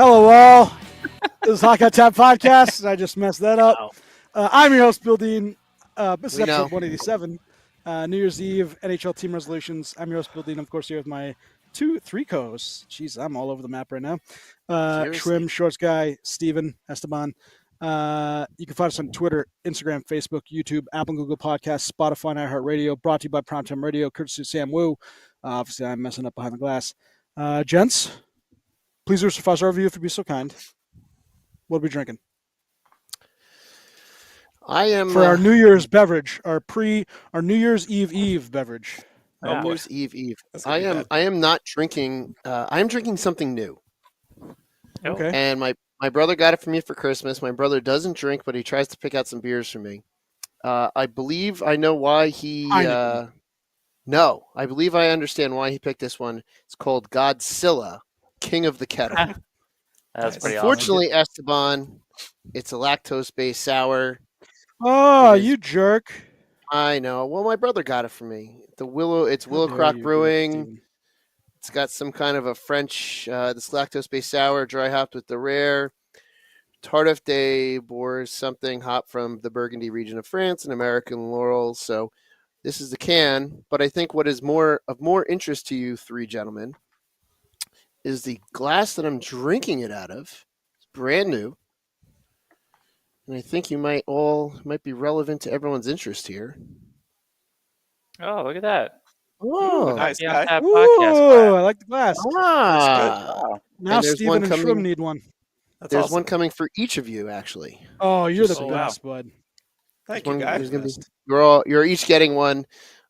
Hello, all. This is Hawkeye Tap Podcast. I just messed that up. Wow. I'm your host, Bill Dean. This is We episode know. 187, New Year's Eve, NHL team resolutions. I'm your host, Bill Dean. Of course, here with my three co-hosts. Jeez, I'm all over the map right now. Seriously. Shrimp, Shorts Guy, Steven, Esteban. You can find us on Twitter, Instagram, Facebook, YouTube, Apple and Google Podcasts, Spotify, and iHeartRadio. Brought to you by Primetime Radio, courtesy of Sam Wu. Obviously, I'm messing up behind the glass. Gents, please leave us a 5-star review if you'd be so kind. What are we drinking? I am For our New Year's beverage, our New Year's Eve beverage. New Year's Eve. I am not drinking. I am drinking something new. Okay. And my brother got it for me for Christmas. My brother doesn't drink, but he tries to pick out some beers for me. I believe I know why he. No, I believe I understand why he picked this one. It's called Godzilla, King of the Kettle. That's pretty Unfortunately, Esteban, it's a lactose-based sour. Oh, you jerk. I know. Well, my brother got it for me. It's Willow How Crock dare you, Brewing. Steven. It's got some kind of a French, this lactose-based sour, dry hopped with the rare Tardif de Bourges, something hop from the Burgundy region of France and American Laurel. So this is the can. But I think what is of more interest to you three gentlemen is the glass that I'm drinking it out of. It's brand new. And I think you might be relevant to everyone's interest here. Oh, look at that. Oh, nice Yeah, guy. that Ooh, podcast. I like the glass. ah. Now And there's Steven one and coming- Shrim need one. That's There's awesome. one coming for each of you, actually. Oh, you're the Oh, wow. best, bud. Thank One- you, guys. there's gonna be- You're each getting one.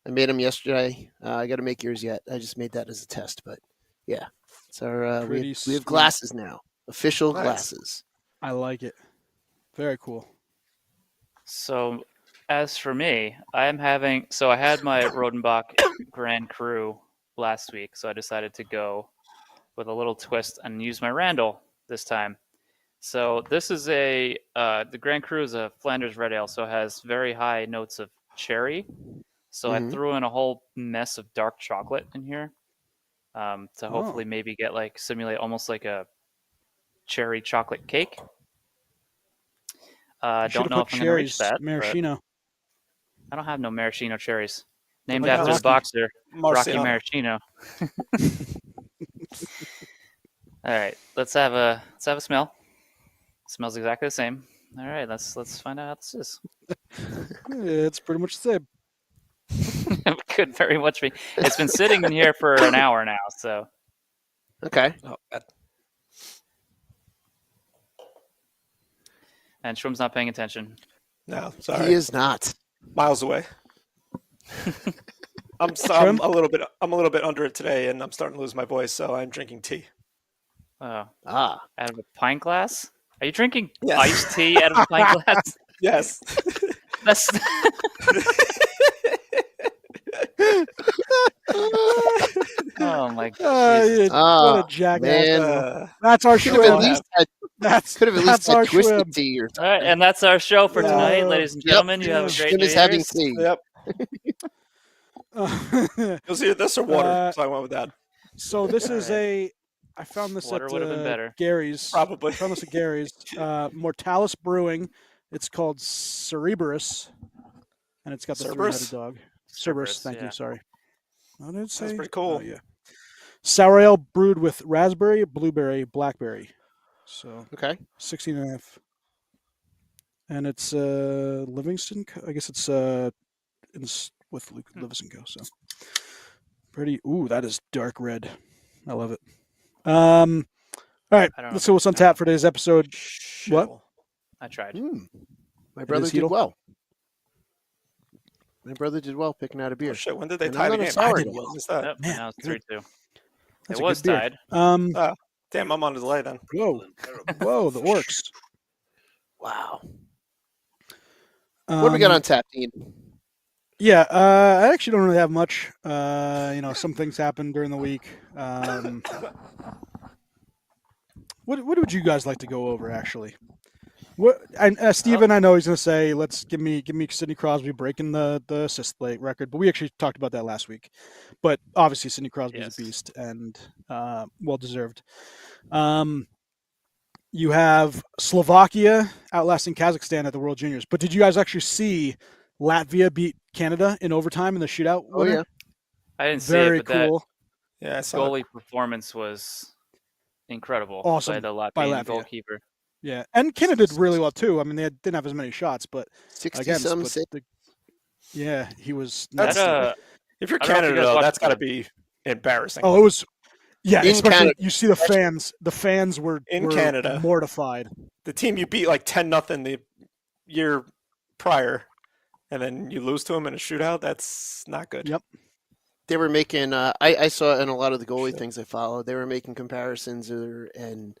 I made them yesterday. I got to make yours yet. I just made that as a test, but yeah. So we Pretty have sweet. glasses now, official Nice. glasses. I like it. Very cool. So, as for me, I had my Rodenbach Grand Cru last week, so I decided to go with a little twist and use my Randall this time. So this is the Grand Cru is a Flanders Red Ale, so it has very high notes of cherry. So I Mhm. threw in a whole mess of dark chocolate in here to hopefully maybe simulate almost like a cherry chocolate cake. Don't know if I'm going to reach that. but Maraschino. I don't have no maraschino cherries. Named Like after the Rocky. boxer, Rocky Marciano. Maraschino. All right, let's have a smell. Smells exactly the same. All right, let's find out how this is. It's pretty much the same. Could very much be. It's been sitting in here for an hour now, so Okay. Oh, God. and Shrimp's not paying attention. No, sorry. He is not. Miles away. I'm Trim? a little bit under it today, and I'm starting to lose my voice, so I'm drinking tea. Oh, Ah. out of a pint glass? Are you drinking Yes. iced tea out of a pint glass? Yes. That's oh my god. What Oh, a jackass. man. That's our Could have at Shrim. least had, That's that's our had twisted Shrim. tea or All right, and that's our show for Yeah. tonight, ladies and Yep. gentlemen. You have a great Shrim New is having Year's. tea. Yep. It was either this or water, so I went with that. So this is Alright. I found this Water at would have been better. Gary's. Probably. I found this at Gary's. Mortalis Brewing. It's called Cerebrus, and it's got the Cerberus? three-headed dog. Cerberus, Cerberus, thank yeah. you. Sorry. What did it say? That's pretty cool. Oh, yeah. Sour ale brewed with raspberry, blueberry, blackberry. So Okay. 16 and a half. And it's Livingston. I guess it's with Livingston Co. So pretty. Ooh, that is dark red. I love it. All right, I don't know let's if see what's on tap for today's episode. What? Shittle. I tried. My brother is did Heedle? well. My brother did well picking out a beer. Oh, shit. When did they And tie I'm the not a game? sour I guy. didn't miss that. Yep, Man, now it's good. 3-2. That's It a was good beer. tied. Damn, I'm on a delay then. Whoa, the orcs. Wow. What do we got on tap, Dean? Yeah, I actually don't really have much. Some things happened during the week. What would you guys like to go over, actually? What? And Steven, I know he's going to say, "Let's give me Sidney Crosby breaking the assist plate record," but we actually talked about that last week. But obviously, Sidney Crosby is Yes. a beast and well deserved. You have Slovakia outlasting Kazakhstan at the World Juniors. But did you guys actually see Latvia beat Canada in overtime in the shootout Oh winner? yeah. I didn't see Very it, but cool. Yeah, I saw it. goalie performance was incredible Awesome by the by Latvian Latvia. goalkeeper. Yeah, and Canada did really well too. I mean, they didn't have as many shots, but 60-some. yeah, he was That's- nasty. If you're I don't know if you Canada, guys though, watched that's got to that. be embarrassing. Oh, it was. Yeah, In especially Canada. you see the fans. The fans were In Canada. mortified. The team you beat like 10-0 the year prior, and then you lose to them in a shootout. That's not good. Yep. They were making. I saw in a lot of the goalie Shit. things I followed. They were making comparisons and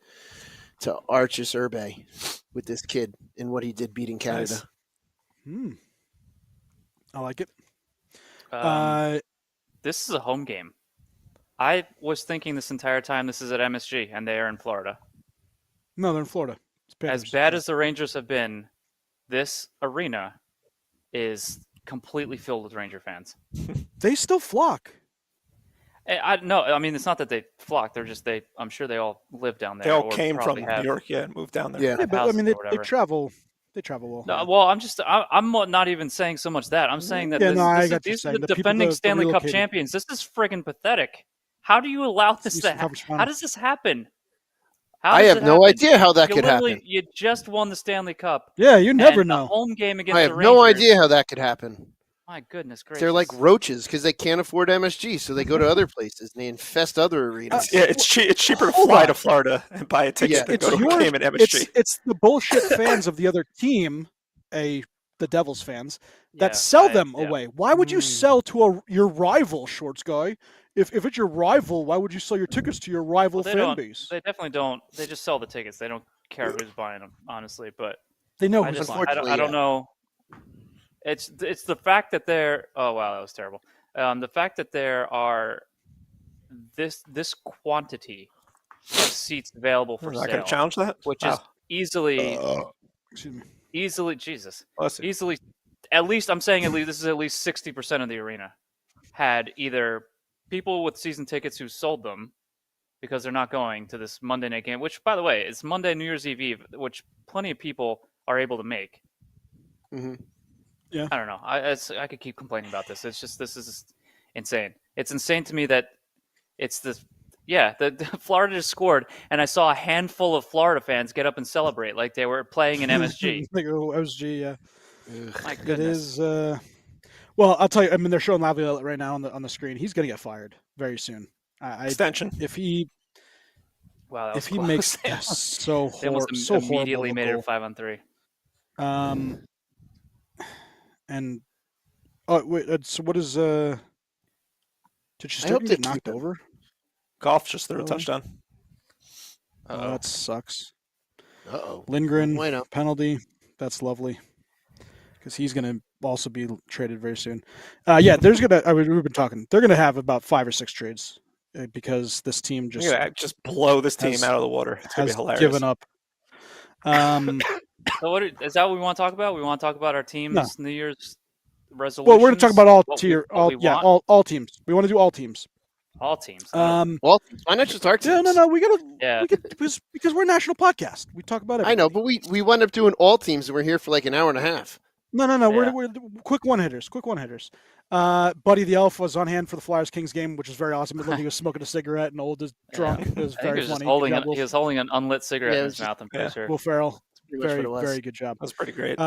to Archis Urbe with this kid and what he did beating Canada. Nice. I like it. This is a home game. I was thinking this entire time this is at MSG, and they are in Florida. No, they're in Florida. It's As Panthers. bad as the Rangers have been, this arena is completely filled with Ranger fans. They still flock. No, I mean it's not that they flock. They're just I'm sure they all live down there. They all or came from probably New have- York, and moved down there. Yeah. Yeah, but I houses mean or they whatever. travel. They travel well. No, well, I'm not even saying so much that. I'm saying that Yeah, no, I got you these are saying. the The people defending that Stanley Cup relocated. champions. This is friggin' pathetic. How do you allow this to Eastern happen? Conference How Final. does this happen? How I does have it no happen? idea how that You could literally- happen. You just won the Stanley Cup. Yeah, you never and know. A home game against I the have Rangers. no idea how that could happen. My goodness gracious. They're like roaches because they can't afford MSG, so they go to other places and they infest other arenas. Yeah, it's cheaper to Hold fly on. to Florida and buy a ticket Yeah, than It's go to a yours. game at MSG. It's the bullshit fans of the other team, the Devils fans, that Yeah, sell them yeah. away. Why would you sell to your rival, Shorts guy? If it's your rival, why would you sell your tickets to your rival Well, they fan don't. base? They definitely don't. They just sell the tickets. They don't care who's buying them, honestly. But They know I who's just buying. unfortunately, I don't yeah. know. It's the fact that there. Oh wow, that was terrible. The fact that there are this quantity of seats available for I'm not going sale, to challenge that. which Wow. is easily Excuse me. Jesus, Bless you. easily. At least I'm saying at least this is at least 60% of the arena had either people with season tickets who sold them because they're not going to this Monday night game, which by the way is Monday New Year's Eve, which plenty of people are able to make. hmm I don't know. I could keep complaining about this. It's just this is insane. It's insane to me that it's this. Yeah, the Florida just scored, and I saw a handful of Florida fans get up and celebrate like they were playing in MSG. Like MSG, yeah. My It goodness. is. Well, I'll tell you. I mean, they're showing Laviolette right now on the screen. He's going to get fired very soon. Extension. If he Wow, that was if he close. makes They almost- so they almost so immediately horrible made of a it 5-on-3. goal. And oh wait, so what is Did I Shesterkin hope they get knocked keep him. over? Golf just threw a Oh. touchdown. Oh, Uh-oh. that sucks. Uh-oh. Lindgren Why not? penalty. That's lovely. Because he's going to also be traded very soon. Yeah, there's gonna. I mean, we've been talking. They're going to have about 5 or 6 trades because this team You're just gonna just blow this team has- out of the water. It's gonna be has hilarious. given up. So what is that? What we want to talk about? We want to talk about our team's No. New Year's resolutions. Well, we're going to talk about all What we- tier, what we want? all teams. We want to do all teams. all teams. Well, why not just our teams? No. We got to. Yeah. We could because we're a national podcast. We talk about it. I know, but we wound up doing all teams and we're here for like an hour and a half. No. Yeah. We're quick one hitters. Buddy the Elf was on hand for the Flyers Kings game, which was very awesome. It looked like he was smoking a cigarette and old as drunk. It was I think very he was, just funny. holding Good job, he was holding an unlit cigarette Yeah, in it his was just- mouth. I'm pretty sure. Will Ferrell. Pretty much what Very it was. very good job. That was pretty great.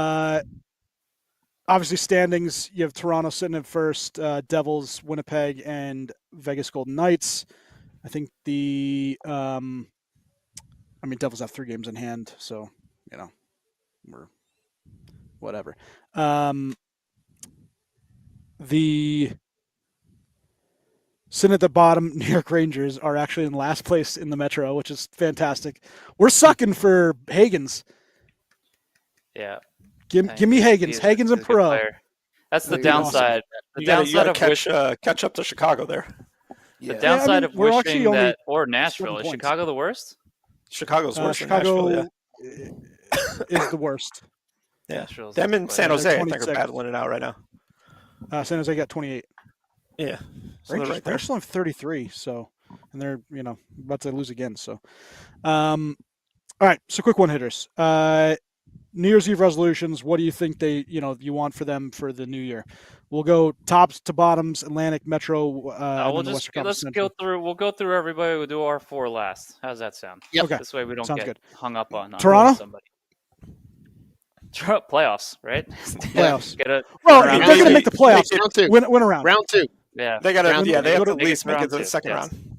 Obviously, standings. You have Toronto sitting in first, Devils, Winnipeg, and Vegas Golden Knights. I think Devils have 3 games in hand, so we're whatever. The sitting at the bottom, New York Rangers are actually in last place in the Metro, which is fantastic. We're sucking for Hagens. Yeah. Give me Hagens. He's Hagens a and good Perot. player. That's the He's awesome. downside. The You gotta downside of catch up to Chicago there. the Yeah. downside mean, of we're actually wishing only that, or Nashville. 7 Is points. Chicago the worst? Chicago's worse Chicago than Nashville. is the worst. Yeah. Nashville's Them the and worst. San Jose, I think, are 26. battling it out right now. San Jose got 28. Yeah. So they're Rangers, right there. Rangers only have 33, so and they're about to lose again. So, all All right, so quick one hitters. New Year's Eve resolutions. What do you think you want for them for the new year? We'll go tops to bottoms, Atlantic, Metro, and then the Western Conference Central. We'll go through everybody. We'll do our 4 last. How's that sound? Yep. Okay. This way we don't Sounds get good. hung up on Toronto? somebody. Playoffs, right? Playoffs. They're They're going to make the playoffs. Round 2. Win a round. Round 2. Yeah. They got to. Round Yeah, two. they have to They at get least to make it round to the two, second yes. round.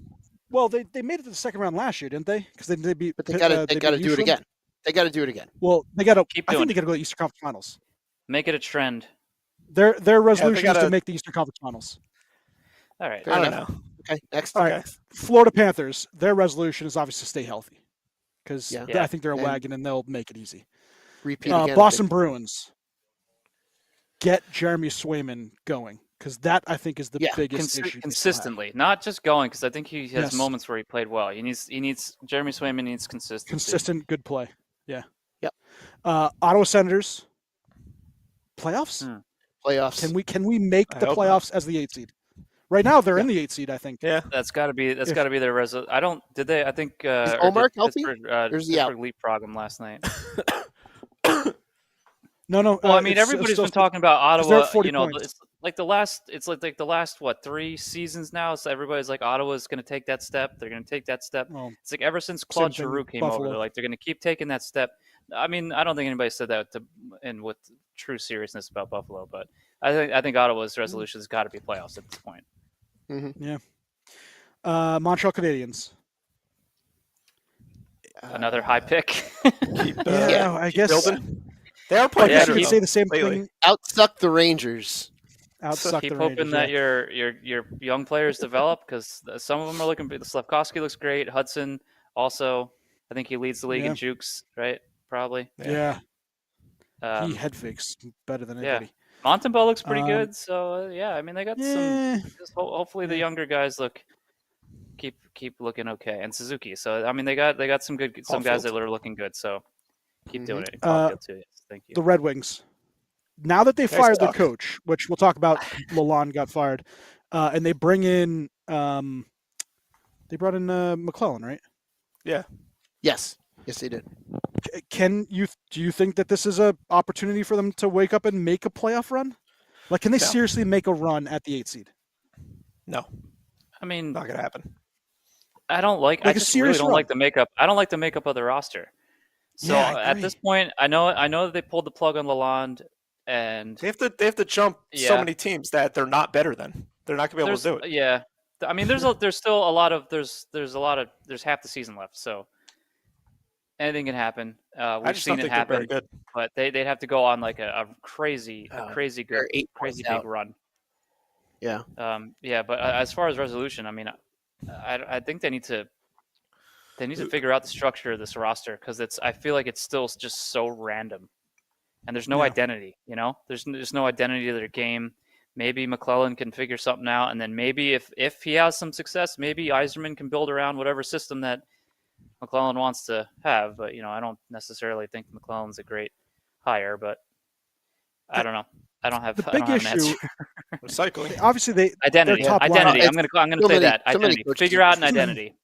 Well, they made it to the second round last year, didn't they? Because they beat. But they got to do it again. They got to do it again. Well, they got to. Keep I doing think they got to go to the Eastern Conference Finals. Make it a trend. Their resolution is gotta- to make the Eastern Conference Finals. All right. Fair I don't enough. know. Okay, next. All right. Florida Panthers. Their resolution is obviously to stay healthy because Yeah. Yeah. I think they're a And- wagon and they'll make it easy. Repeat again. Boston Bruins. Get Jeremy Swayman going because that I think is the biggest issue. they still have. Consistently, not just going, because I think he has Yes. moments where he played well. He needs Jeremy Swayman needs consistency. Consistent, good play. Yeah. Yep. Ottawa Senators. Playoffs? Playoffs. Can we make I the hope playoffs as the 8th seed? Right now they're in the 8th seed, I think. Yeah. That's got to be their resolution. I don't. Did they? I think. Is or Omar did healthy? Pittsburgh, Or is he out? Pittsburgh leapfrog him last night. No. Well, I mean, it's everybody's still- been talking about they're at Ottawa. 40 You know, points. it's like the last 3 seasons now. So everybody's like, Ottawa's going to take that step. They're going to take that step. Well, It's like ever since Claude thing Giroux with came over, Buffalo. they're like they're going to keep taking that step. I mean, I don't think anybody said that and with true seriousness about Buffalo, but I think Ottawa's resolution has got to be playoffs at this point. Montreal Canadiens. Another high pick. I guess. Building. They are I playing guess better you could though, say the same lately. thing. Outsuck the Rangers. Outsuck Keep the hoping Rangers, that yeah. your young players develop, because some of them are looking. Slavkovsky looks great. Hudson also. I think he leads the league in jukes, right? Probably. Yeah. Um, He head fakes better than yeah. anybody. Montembeau looks pretty good. So yeah, I mean they got Yeah. some. Hopefully the younger guys keep looking okay, and Suzuki. So I mean they got some guys Caulfield. that are looking good. So keep doing it. Uh, Caulfield too. Yes. Thank you. The Red Wings. Now that they They fired their suck. coach, which we'll talk about, Lalonde got fired, and they bring in, they brought in McClellan, right? Yes, they did. Do you think that this is a opportunity for them to wake up and make a playoff run? Like, can they No. seriously make a run at the 8th seed? No, I mean, not gonna happen. I don't like. Like I a just really serious don't run. like the makeup. I don't like the makeup of the roster. So Yeah, I at agree. this point, I know that they pulled the plug on Lalonde, and They have to jump so Yeah. many teams that they're not better than. They're not gonna be able to do it. Yeah, I mean, there's still a lot of there's half the season left, so anything can happen. I We've just seen don't it think they're very happen, good. but they'd have to go on like a crazy they're good, 8 crazy points big out. run. Yeah. Yeah, but as far as resolution, I mean, I think they need to figure out the structure of this roster, because I feel like it's still just so random, and there's no Yeah. identity. You know, there's no identity to their game. Maybe McClellan can figure something out, and then maybe if he has some success, maybe Yzerman can build around whatever system that McClellan wants to have. But I don't necessarily think McClellan's a great hire, but I don't know. I don't have The I big don't have an issue, answer. Recycling. obviously, Identity. their top line- I'm It's gonna so say many- that so many identity. coaches Figure are out an just- identity.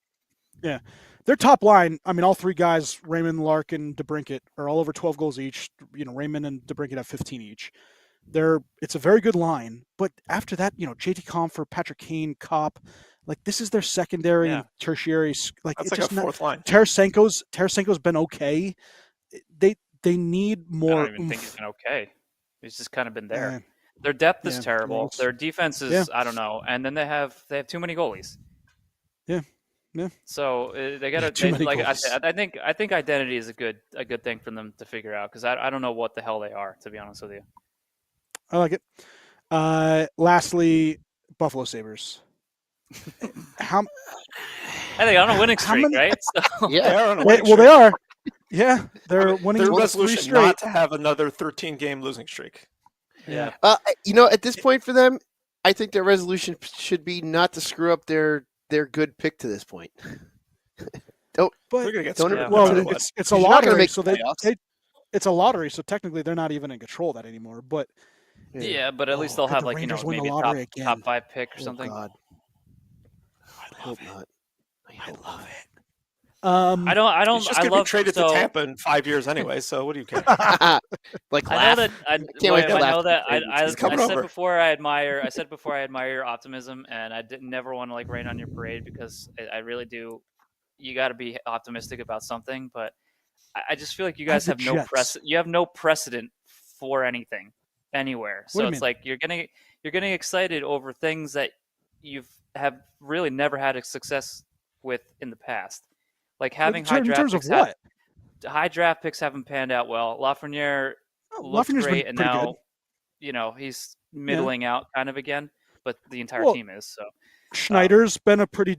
their top line, I mean, all three guys, Raymond, Larkin, DeBrincat, are all over 12 goals each. Raymond and DeBrincat have 15 each. It's a very good line, but after that, JT Comfer, Patrick Kane, Kopp, like this is their secondary and tertiary. Like That's it's like just a fourth line. Tarasenko's been okay. They need I more. don't even think he's been okay. He's just kind of been there. Yeah. Their depth is Yeah, terrible. well, Their defense is yeah. I don't know, and then they have too many goalies. Yeah. So they got to Too many like goalies. I think identity is a good thing for them to figure out, because I don't know what the hell they are, to be honest with you. I like it. Lastly, Buffalo Sabres. How? I think on a winning How streak, many- right? So, Yeah. They're on a Wait, winning well, streak. they are. Yeah, they're winning Their 3 resolution straight. not to have another 13-game losing streak. yeah. At this point for them, I think their resolution should be not to screw up their good pick to this point. But They're gonna get Don't screwed. Yeah. no well, matter what. it's a You're not gonna lottery, make so the playoffs. it's a lottery, so technically they're not even in control of that anymore. But Yeah, but at least Oh, they'll could have the like Rangers win the maybe a lottery again? top 5 pick or Oh, something. God. I hope not. I love it. I don't. He's just I going to be love traded so, to Tampa in 5 years anyway. So what do you care? Like I laugh. know that I, Can't wait to I laugh know at that the trade. I He's coming said over. before I admire your optimism, and I didn't never want to like rain on your parade because I really do. You got to be optimistic about something, but I just feel like you I have guys the have no Jets. You have no precedent for anything anywhere. What do So you it's mean? like you're getting excited over things that you've have really never had a success with in the past. Like having high in draft terms of picks what? high draft picks haven't panned out well. Lafreniere Oh, looked Lafreniere's great, been and pretty good. now he's Yeah. middling out kind of again. But the entire Well, team is so. Schneider's been a pretty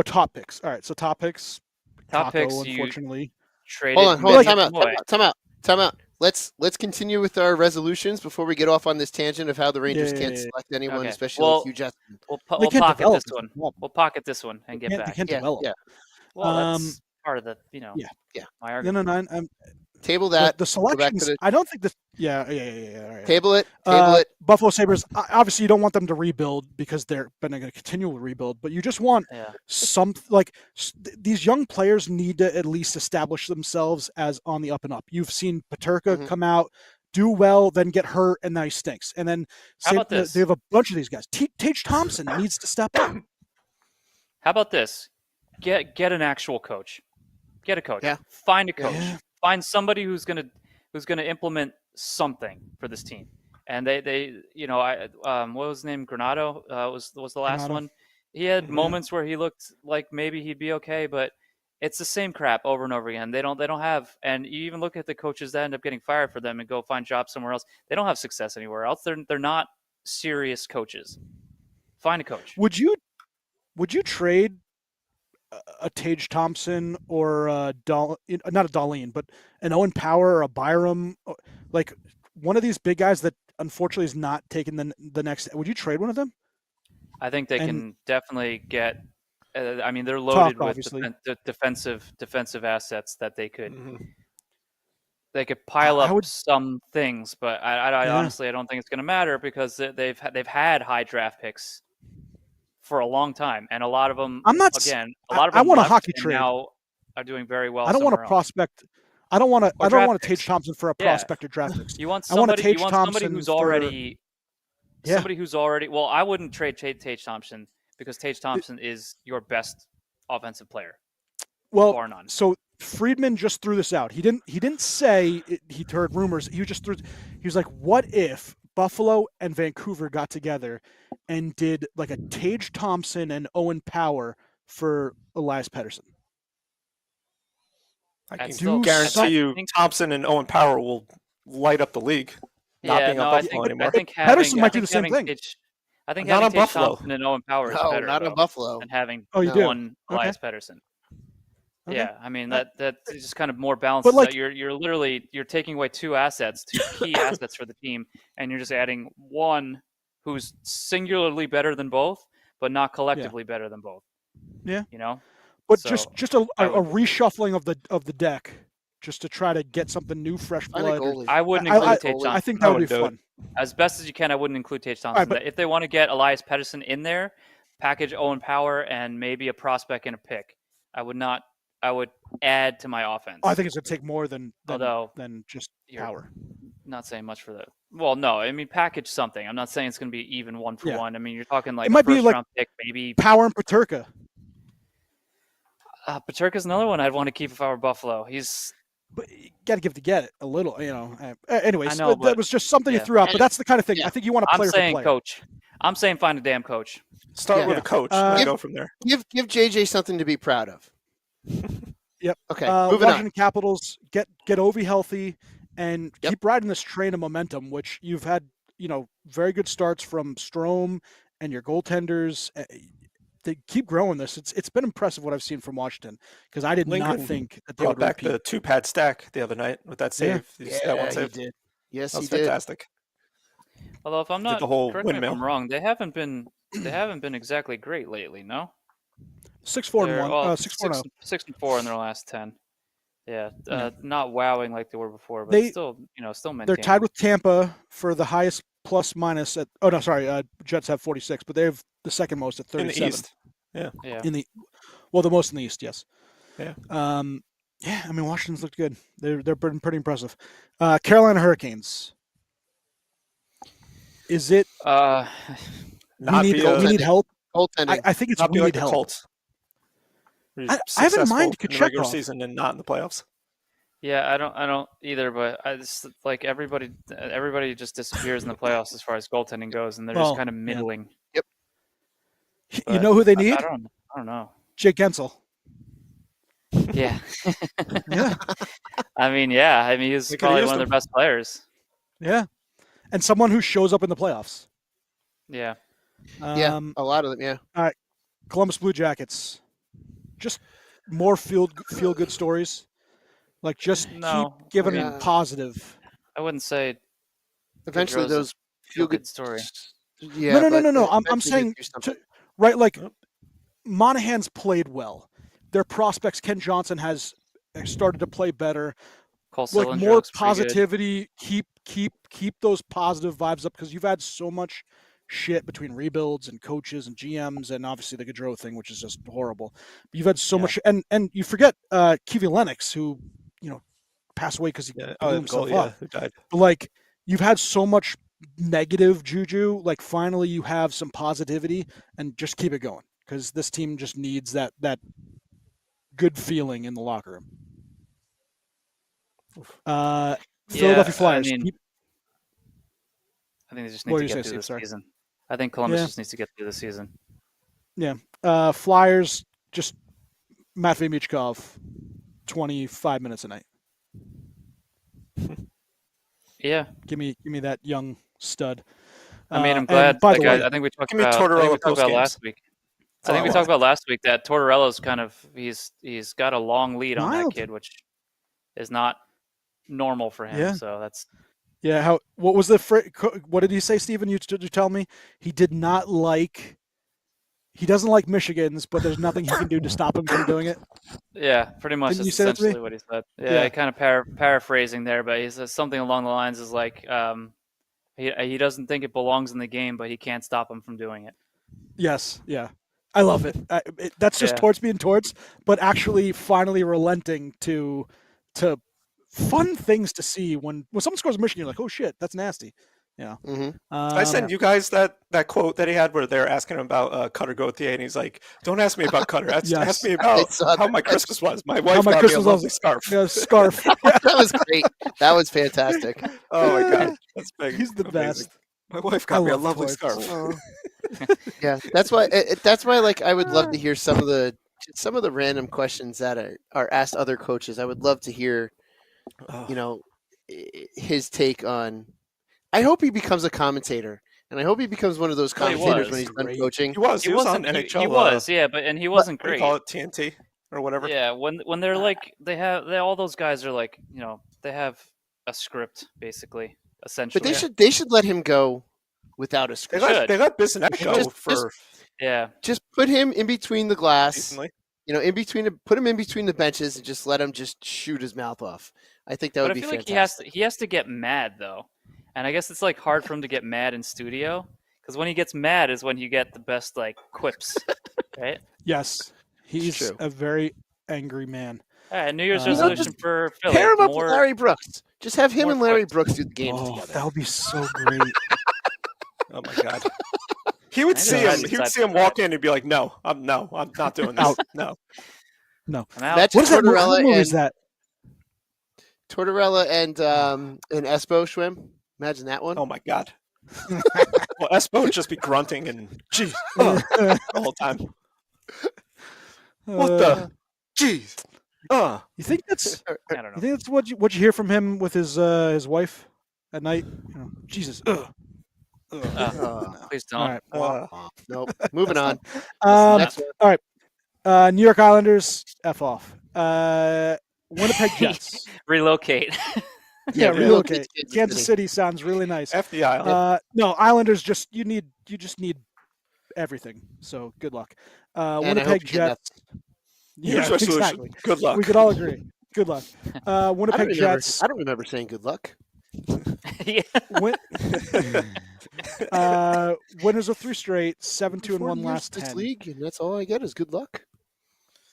top picks. All right, so top picks. Top Taco, picks, you unfortunately. traded. Hold on, many of time them out. Let's continue with our resolutions before we get off on this tangent of how the Rangers can't select anyone, Okay. especially Well, Hugh Jackson. We'll can't pocket develop. this one. We'll pocket this one and get They back. can't Yeah, develop. yeah. Well, that's part of the Yeah. my argument. No. I'm, Table that. the Go back selections. to the I don't think this. Yeah. All right. table it. Table it. Buffalo Sabres. Obviously, you don't want them to rebuild because they're going to continue to rebuild. But you just want some these young players need to at least establish themselves as on the up and up. You've seen Peterka come out, do well, then get hurt, and now he stinks. And then How about this? They have a bunch of these guys. Tage Thompson needs to step up. How about this? Get an actual coach. Get a coach. Yeah. Find a coach. Yeah. Find somebody who's gonna implement something for this team. And they what was his name? Granato was the last Granato. one. He had moments where he looked like maybe he'd be okay, but it's the same crap over and over again. They don't have, and you even look at the coaches that end up getting fired for them and go find jobs somewhere else. They don't have success anywhere else. They're not serious coaches. Find a coach. Would you trade a Tage Thompson or not a Dahlin, but an Owen Power or a Byram, like one of these big guys that unfortunately is not taking the next? Would you trade one of them? I think they can definitely get. I mean, they're loaded with defensive assets that they could. They could pile up some things, but I honestly I don't think it's going to matter because they've had high draft picks for a long time, and a lot of them. A lot of them. I want a hockey trade. Now are doing very well. I don't want a prospect. I don't want to Tage Thompson for a prospect or draft picks. You want somebody. Who's already. Yeah. Somebody who's already. Well, I wouldn't trade Tage Thompson because Tage Thompson is your best offensive player. Well, bar none. So Friedman just threw this out. He didn't say he heard rumors. He was like, what if Buffalo and Vancouver got together and did like a Tage Thompson and Owen Power for Elias Pettersson? I can guarantee you Thompson and Owen Power will light up the league. Not being on Buffalo anymore. I think Pettersson might do the same thing. I think not having on Tage Buffalo. Thompson and Owen Power is No, better. not on Buffalo. Than having do? one Elias Pettersson. Okay. Yeah, I mean that's just kind of more balanced. But like, you're taking away two key assets for the team, and you're just adding one who's singularly better than both, but not collectively better than both. Yeah, But so just a reshuffling of the deck, just to try to get something new, fresh blood. I wouldn't include Tage Thompson. I think that would be fun. As best as you can, I wouldn't include Tage Thompson. Right, if they want to get Elias Pettersson in there, package Owen Power and maybe a prospect and a pick. I would add to my offense. I think it's going to take more than just Power. Not saying much for that. Well, no, I mean package something. I'm not saying it's going to be even one for one. I mean you're talking like it might a first be like round pick, maybe Power and Peterka. Peterka's another one I'd want to keep if I were Buffalo. But you got to give to get it a little, Anyways, I know, that was just something you threw out. But that's the kind of thing I think you want to play. I'm saying coach. I'm saying find a damn coach. Start with a coach. Go from there. Give JJ something to be proud of. Yep. Okay. Moving Washington Capitals get Ovi healthy and keep riding this train of momentum, which you've had, very good starts from Strome and your goaltenders. They keep growing this. It's been impressive what I've seen from Washington because I did not think that they would back repeat. the 2-pad stack the other night with that save. Yeah, one save. he did. Yes, that was he did. Fantastic. Although if I'm not the whole correct me if I'm wrong, they haven't been exactly great lately. No. 6-4-1. 6-4 in their last 10. Yeah, not wowing like they were before, but still maintaining. They're tied with Tampa for the highest plus minus at. Oh no, sorry. Jets have 46, but they have the second most at 37. In the East. Yeah. The most in the East, yes. Yeah. Yeah, I mean, Washington's looked good. They're pretty impressive. Carolina Hurricanes. Is it Not we be need help? Goaltending. I think it's not we be like need the help. Colts. Where you're I have in mind successful in the regular Kucherov. season and not in the playoffs. Yeah, I don't either, but I just like everybody just disappears in the playoffs as far as goaltending goes, and they're Well, just kind of yeah. middling. You But know who they I need? don't know. Jake Gensel. Yeah. Yeah, I mean, he's They could've probably used one of their him. best players. yeah, and someone who shows up in the playoffs. Yeah. Yeah, a lot of them. Yeah. Columbus Blue Jackets. Just more feel good stories. Like just No, keep giving I mean- positive. I wouldn't say Eventually, Gaudreau's a those feel good story. Yeah. No. but I'm eventually saying they do something. right. Like Yep. Monahan's played well. Their prospects, Ken Johnson has started to play better. Cole Like Sillinger more looks pretty good. positivity. Keep those positive vibes up because you've had so much shit between rebuilds and coaches and GMs and obviously the Gaudreau thing, which is just horrible. You've had so Yeah. much, and you forget Keevan Lennox, who passed away because he Yeah. blew Oh, himself goal, up. who died. But like you've had so much negative juju. Like finally you have some positivity and just keep it going because this team just needs that good feeling in the locker room. Philadelphia Flyers. I mean, I think they just need What to do you get say, through Steve? the Sorry. season. I think Columbus Yeah. just needs to get through the season. Flyers just Matvei Michkov, 25 minutes a night. Yeah. Give me that young stud. I mean, I'm and glad. by Like, the way, I think we talked Give me about. I think we Tortorella talked about post-games. last week. That's I all think we want. talked about last week that Tortorella's kind of he's got a long lead on that Mild. kid, which is not normal for him. Yeah. So that's yeah. What was the what did he say, Stephen? You tell me he did not like. He doesn't like Michigan's, but there's nothing he can do to stop him from doing it. pretty much Didn't you that's say that to me? essentially what he said. Yeah. Kind of paraphrasing there, but he says something along the lines is like he doesn't think it belongs in the game, but he can't stop him from doing it. Yes. Yeah. I love it. That's just Yeah. Torts being Torts, but actually finally relenting to fun things to see when someone scores a Michigan, you're like, oh shit, that's nasty. Yeah. Mm-hmm. I sent you guys that quote that he had where they're asking him about Cutter Gauthier, and he's like, "Don't ask me about Cutter. Yes. Ask me I about saw how that. my Christmas was. My wife my got Christmas me a was- lovely scarf." Yeah, scarf. That was great. That was fantastic. Oh my god, that's big. He's the Amazing. best. My wife I got me a love lovely Torts. scarf. Yeah, that's why. That's why. Like, I would love to hear some of the random questions that are asked other coaches. I would love to hear, his take on. I hope he becomes a commentator, and I hope he becomes one of those Well, he commentators was. when he's done Great. coaching. He was on wasn't- NHL. He was, but he wasn't What do you great. call it, TNT or whatever. Yeah, when they're like all those guys are like they have a script basically essentially. But they should let him go without a They script. should. let Bissonnette go Just- for Just put him in between the glass. decently. Put him in between the benches and just let him just shoot his mouth off. I think that But would I be feel fantastic. like he has to get mad though, and I guess it's like hard for him to get mad in studio because when he gets mad is when you get the best like quips, right? Yes. He's true. a very angry man. All right, New Year's You know, resolution for Philly. Pair him up more, with Larry Brooks. Just have him more and Larry quips. Brooks do the games Oh, together. that would be so great. Oh my god. He would I see know, him. He would see him walk in and be like, "No, I'm not doing this. Out. No." No. I'm out. That's What is that? What Tortorella movie is and that? Tortorella and Espo swim. Imagine that one. Oh my god. Well, Espo would just be grunting and jeez the whole time. What the? Jeez. You think that's I don't you know. think that's what you hear from him with his wife at night? Jesus. Ugh. Please All don't. right. Nope. Moving on. Um, Next one. New York Islanders, F off. Winnipeg Jets. Relocate. Yeah, relocate. to Kansas Kansas City sounds really nice. FDI. No, Islanders you just need everything. So good luck. And I hope Winnipeg you get Jets. New Year's resolution. exactly. Good luck. We could all agree. Good luck. Winnipeg Jets. I don't remember saying good luck. Yeah. Win- winners of 3 straight, 7-2 and 1 40 years last in this 10. league, and that's all I get is good luck.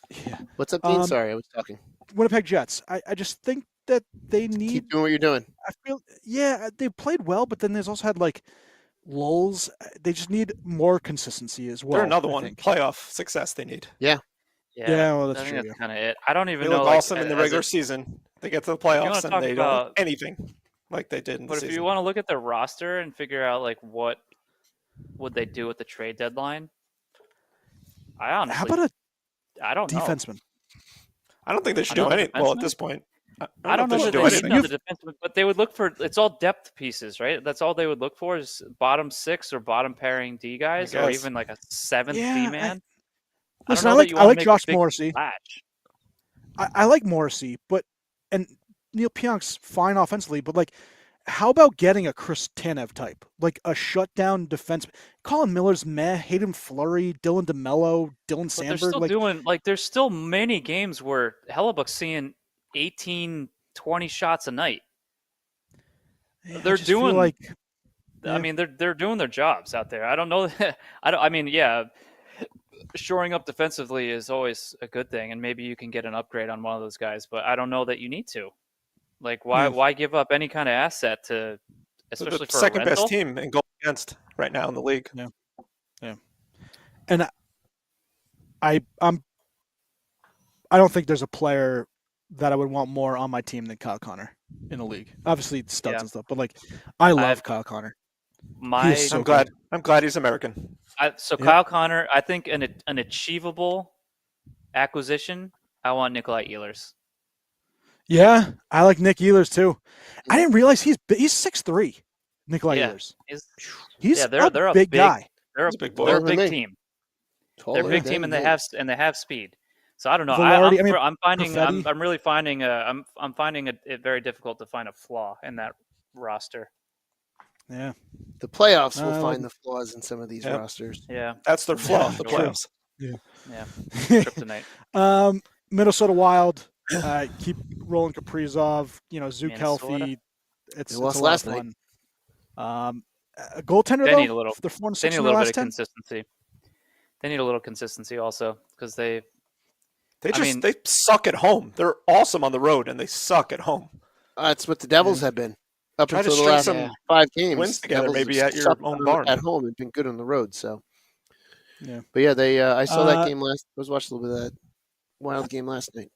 Yeah. What's up, Dean? Sorry, I was talking. Winnipeg Jets. I just think that they need. Keep doing what you're doing. I feel, they played well, but then there's also had like lulls. They just need more consistency as well. They're another I one. think. Playoff success they need. Yeah, well, that's I think true. that's kind of it. I don't even They know. look Like, awesome in the regular season. They get to the playoffs and they don't look anything like they did in the season. But if you want to look at their roster and figure out like what would they do at the trade deadline, I honestly, how about I don't know. defenseman? I don't think they should do anything. Well, at this point, I don't know if that they they should need do anything. another defenseman, but they would look for. It's all depth pieces, right? That's all they would look for is bottom six or bottom pairing D guys, or even like a seventh D man. Listen, I like Josh Morrissey. I like Morrissey, and Neil Pionk's fine offensively, but like, how about getting a Chris Tanev type, like a shutdown defenseman? Colin Miller's meh. Hayden Fleury, Dylan DeMello, Dylan Sandberg. They're still doing there's still many games where Hellebuck's seeing 18, 20 shots a night. Yeah, they're doing like. Yeah. I mean, they're doing their jobs out there. I don't know. Shoring up defensively is always a good thing, and maybe you can get an upgrade on one of those guys. But I don't know that you need to. Like, why give up any kind of asset to, especially for second a rental? best team in goal against right now in the league? Yeah. And I don't think there's a player that I would want more on my team than Kyle Connor in the league. Obviously, studs and stuff, but like, I love Kyle Connor. I'm glad he's American. Kyle Connor, I think an achievable acquisition. I want Nikolai Ehlers. Yeah, I like Nick Ehlers too. I didn't realize he's 6'3". Nikolai Ehlers. He's a big guy. They're a big team. They're a big team, and they have speed. So I don't know. I'm finding it very difficult to find a flaw in that roster. Yeah, the playoffs will find the flaws in some of these rosters. Yeah, that's their flaw. The playoffs. Yeah. Kryptonite. Minnesota Wild. Keep rolling Kaprizov. Zuk healthy. It's a lot of fun. A goaltender they though. Need a little, they're 4-6 they need a little bit of consistency. They need a little consistency also because they suck at home. They're awesome on the road and they suck at home. That's what the Devils have been up Try until to the last 5 games. Wins together, Devils maybe at your own barn. At home and been good on the road. So, yeah. But yeah, they. I saw that game last. I was watching a little bit of that Wild game last night.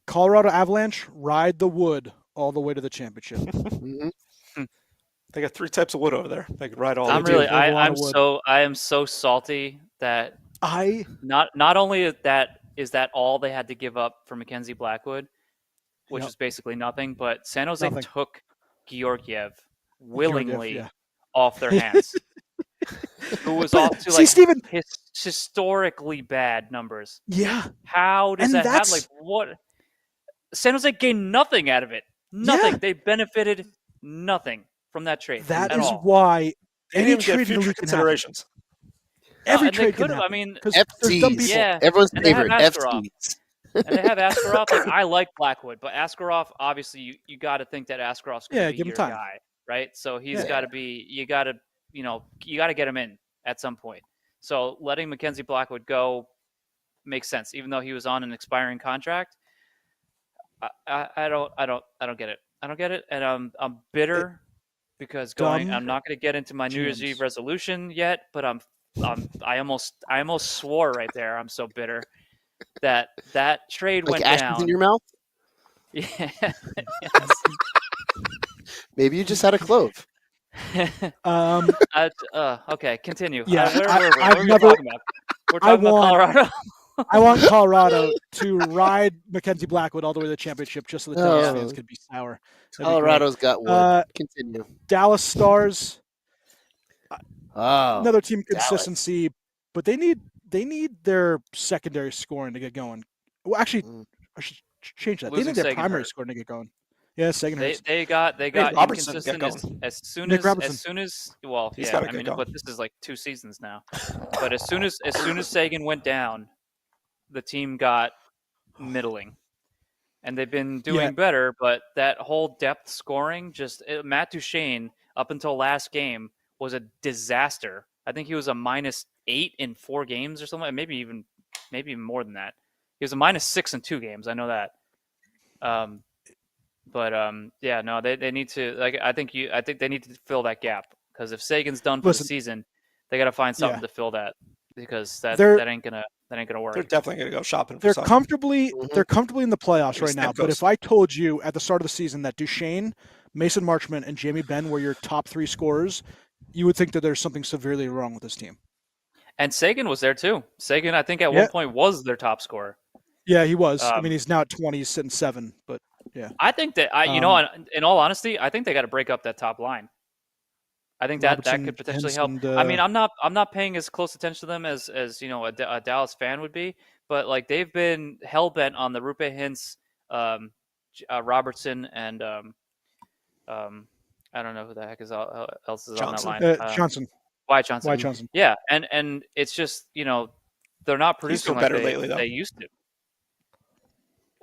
Colorado Avalanche ride the wood all the way to the championship. They got 3 types of wood over there. They could ride all. I am so salty that not only is that all they had to give up for Mackenzie Blackwood, which is basically nothing, but San Jose took Georgiev willingly off their hands. Who was off to historically bad numbers. Yeah. How does that happen? Like, what? San Jose gained nothing out of it. Nothing. Yeah. They benefited nothing from that trade. That is why any trade future considerations. Every trade could have. I mean, everyone's favorite FTs. And they have Askarov. Like, I like Blackwood, but Askarov, obviously, you got to think that Askarov's going to be your guy, right? So he's got to be. You got to get him in at some point. So letting Mackenzie Blackwood go makes sense, even though he was on an expiring contract. I don't get it. I don't get it, and I'm bitter because I'm not going to get into my New Year's Eve resolution yet, but I almost swore right there. I'm so bitter that trade went down. In your mouth? Yeah. Maybe you just had a clove. Okay, continue. Yeah, We're talking about Colorado. I want Colorado to ride Mackenzie Blackwood all the way to the championship just so the Dallas fans could be sour. Colorado's got wood. Continue. Dallas Stars. Another team Dallas. consistency, but they need their secondary scoring to get going. Well, actually, I should change that. They need their primary scoring to get going. Yeah, Sagan hurts. They got inconsistent as soon as well, he's but this is like 2 seasons now. But as soon as Sagan went down, the team got middling. And they've been doing better, but that whole depth scoring, Matt Duchene up until last game was a disaster. I think he was a -8 in 4 games or something, maybe even more than that. He was a -6 in 2 games. I know that. They need to I think they need to fill that gap, because if Sagan's done for the season, they got to find something to fill that, because that ain't gonna work. They're definitely gonna go shopping for They're something. comfortably in the playoffs right now. But if I told you at the start of the season that Duchesne, Mason Marchment, and Jamie Benn were your top 3 scorers, you would think that there's something severely wrong with this team. And Sagan was there too. Sagan, I think, at one point was their top scorer. Yeah, he was. I mean, he's now at 20, he's sitting 7, but yeah. I think that in all honesty, I think they got to break up that top line. I think that could potentially help. I mean, I'm not paying as close attention to them as a Dallas fan would be, but like they've been hell bent on the Rupe Hintz, Robertson, and I don't know who the heck else is Johnson. on that line. Johnson. Wyatt Johnson. Wyatt Johnson. Yeah, and it's just they're not producing like they used to.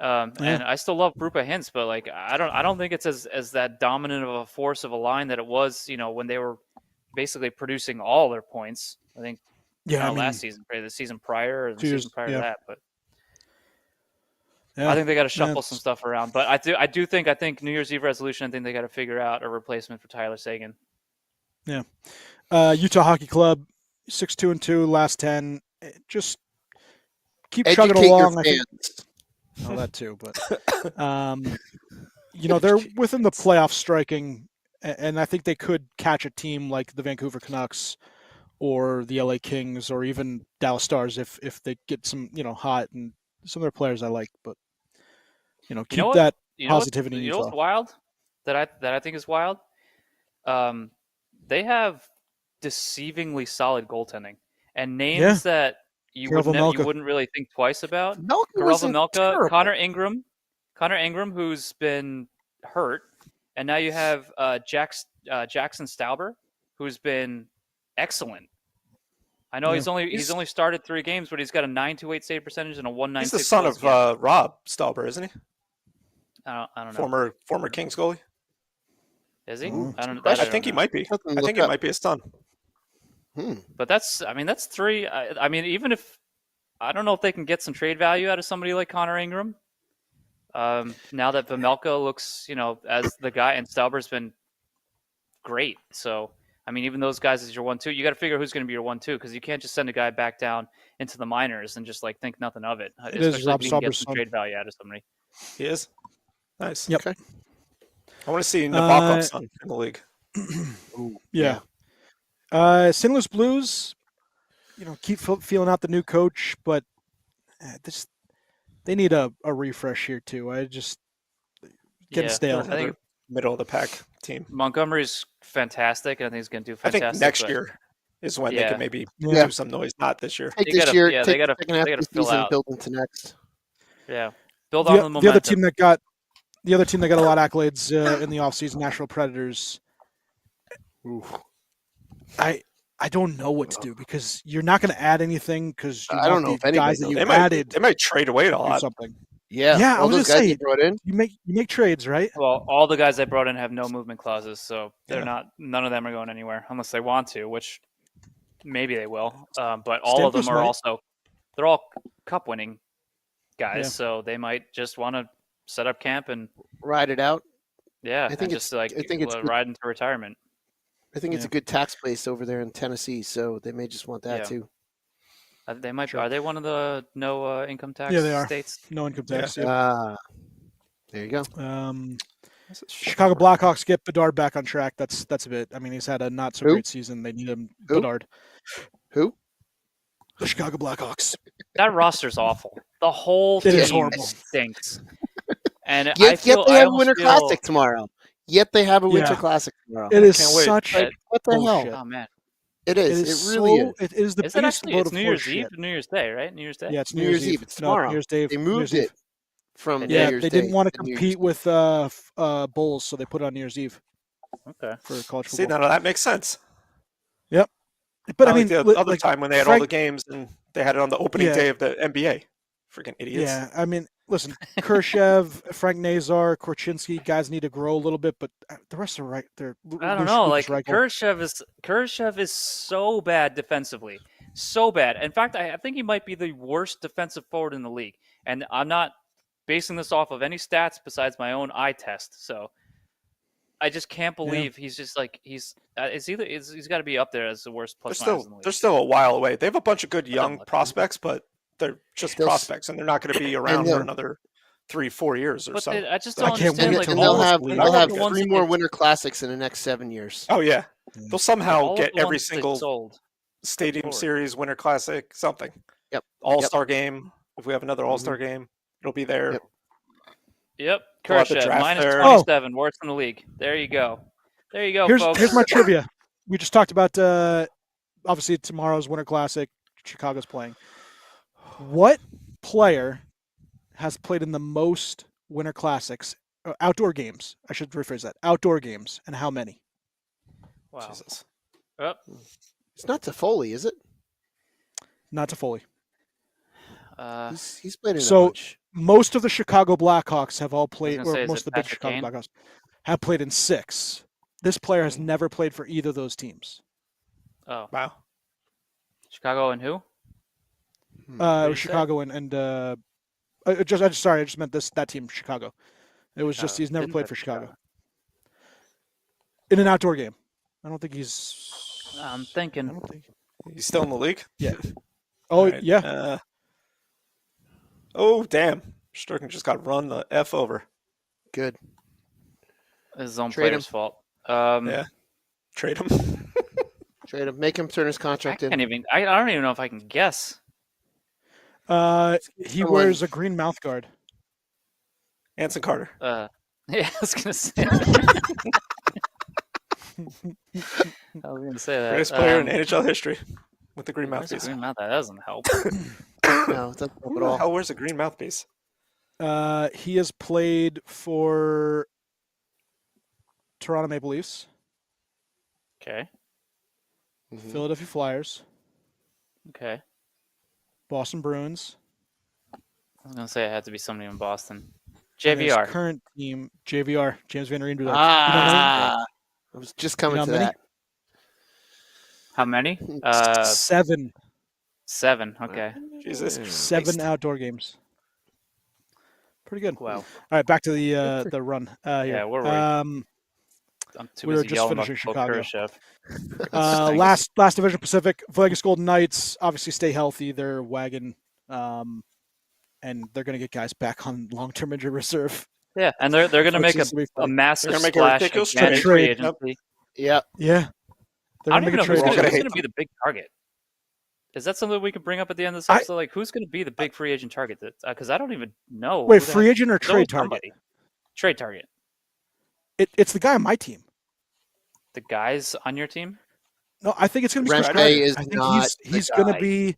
And I still love Rupa Hintz, but like I don't think it's as that dominant of a force of a line that it was, when they were basically producing all their points. I think last season, the season prior, or the season prior to that. But I think they got to shuffle some stuff around. But I think New Year's Eve resolution, I think they got to figure out a replacement for Tyler Sagan. Yeah. Utah Hockey Club, 6-2-2, last 10. Just keep chugging along. I think. Well, that too, but they're within the playoff striking, and I think they could catch a team like the Vancouver Canucks or the LA Kings or even Dallas Stars if they get some hot, and some of their players I like, but keep that positivity. You know what's wild that I think is wild? They have deceivingly solid goaltending and names that you wouldn't really think twice about. Melka, Connor Ingram, who's been hurt, and now you have Jackson Stauber, who's been excellent. I know he's only started 3 games, but he's got a .928 save percentage and a .196. He's the son of Rob Stauber, isn't he? I don't know. Former Kings goalie. Is he? I don't know. I think he might be. I think it might be his son. But that's 3. I mean, even if I don't know if they can get some trade value out of somebody like Connor Ingram. Now that Vejmelka looks, as the guy, and Stauber's been great. So, I mean, even those guys as your 1-2, you got to figure who's going to be your 1-2, because you can't just send a guy back down into the minors and just think nothing of it. It is Rob if you can get Stauber's some trade value out of somebody. He is? Nice. Yep. Okay. I want to see Nabokov's son in the league. Yeah. St. Louis Blues, keep feeling out the new coach, but they need a refresh here too. I just getting stale. I think middle of the pack team. Montgomery's fantastic, and I think he's going to do fantastic. I think next year is when they can maybe do some noise. Not this year. Take this year. They got to fill out. Build into next. Yeah, build on the momentum. The other team that got a lot of accolades in the offseason, Nashville Predators. Oof. I don't know what to do, because you're not going to add anything, because I don't know if any guys that you added. They might trade away a lot. Something. Yeah. I was those guys you brought in. You make trades, right? Well, all the guys they brought in have no movement clauses, so they're not. None of them are going anywhere unless they want to, which maybe they will. But all of them are they're all cup winning guys, so they might just want to set up camp and ride it out. Yeah, I think it's ride into retirement. I think it's a good tax place over there in Tennessee, so they may just want that too. They might. Are they one of the no income tax states? No income tax. There you go. Chicago Blackhawks get Bedard back on track. That's a bit. I mean, he's had a not so great season. They need him. Bedard. Who? The Chicago Blackhawks. That roster's awful. The whole team stinks. And they have a Winter Classic tomorrow. Yet they have a Winter Classic tomorrow. It is such what the hell? Oh man, it is. It really is. It is the biggest load it's of New Year's Eve, New Year's Day, right? New Year's Day. Yeah, it's New Year's Eve. It's tomorrow. New Year's Day. They moved it from New Year's Day. They didn't want to compete with Bulls, so they put it on New Year's Eve. Okay. For college football. See, now that makes sense. Yep. But I mean, the other time when they had all the games and they had it on the opening day of the NBA. Freaking idiots. Yeah, I mean, listen, Khrushchev, Frank Nazar, Korchinski, guys need to grow a little bit, but the rest are right. I don't know. Khrushchev is so bad defensively, so bad. In fact, I think he might be the worst defensive forward in the league. And I'm not basing this off of any stats besides my own eye test. So I just can't believe he's just like he's got to be up there as the worst plus minus in the league. They're still a while away. They have a bunch of good young prospects, but they're just prospects, and they're not going to be around for another 3-4 years or so. I just don't can't understand. wait Like till they'll have all of the ones 3 that more get- Winter Classics in the next 7 years. Oh yeah, they'll somehow all of get the every ones they single sold. Stadium forward. Series, Winter Classic, something. Yep. All-Star game. If we have another All-Star game, it'll be there. Yep. We'll have the Kershaw, draft minus there. 27, worst in the league. There you go. There you go, folks. Here's my trivia. We just talked about obviously tomorrow's Winter Classic. Chicago's playing. What player has played in the most Winter Classics, outdoor games? I should rephrase that. Outdoor games, and how many? Wow. Jesus. Oh, It's not Toffoli, is it? Not Toffoli. He's played in a So bunch. most of the Chicago Blackhawks have all played, gonna say, or is most it of the big Patrick Chicago Kane? Blackhawks have played in 6. This player has never played for either of those teams. oh. Wow. Chicago and who? It did was you say? Chicago and I just meant that team, Chicago. It was just Chicago. he's never Didn't played play for for Chicago in an outdoor game. I don't think he's. I'm I thinking. don't think. He's still in the league? Yeah. Oh All right. yeah. Oh damn. Sturgeon just got run the F over. Good. It's his own Trade player's fault. Yeah. Trade him. Trade him. Make him turn his I contract in. can't even. I don't even know if I can guess. He wears a green mouth guard. Anson Carter. Yeah, I was gonna say. I was gonna say that. Greatest player in NHL history with the green where's the mouthpiece. green mouth? That doesn't help. No, it doesn't help Who at the all. hell wears a green mouthpiece? He has played for Toronto Maple Leafs, Okay. Mhm. Philadelphia Flyers, Okay. Boston Bruins. I was gonna say it had to be somebody in Boston. and his JVR. current team, JVR, James Van Riemsdyk. I was just coming You know to how many? that. How many? 7. 7. Okay. Jesus. Seven Christ. outdoor games. Pretty good. Wow. All right, back to the run. Yeah, Here. where were we? Um, I'm too we were busy just yelling about finishing Bo Chicago. Khrushchev. Thanks. last Division Pacific, Vegas Golden Knights obviously stay healthy. They're wagon, and they're going to get guys back on long-term injury reserve. Yeah, and they're going to Which make is gonna be a fun. massive They're gonna make a splash ridiculous again in trade. free Yep. agency. Yep. Yeah, they're I going don't to even know make a who's trade. gonna going hate to be the big target. Is that something we can bring up at the end of this I- episode? Like, who's going to be the big free agent target? Because I don't even know. Wait, who the free heck- agent or there's always trade target? somebody. Trade target. It's the guy on my team. The guys on your team? No, I think it's going to be Rente Chris Kreider. is I think not he's the going to guy. be.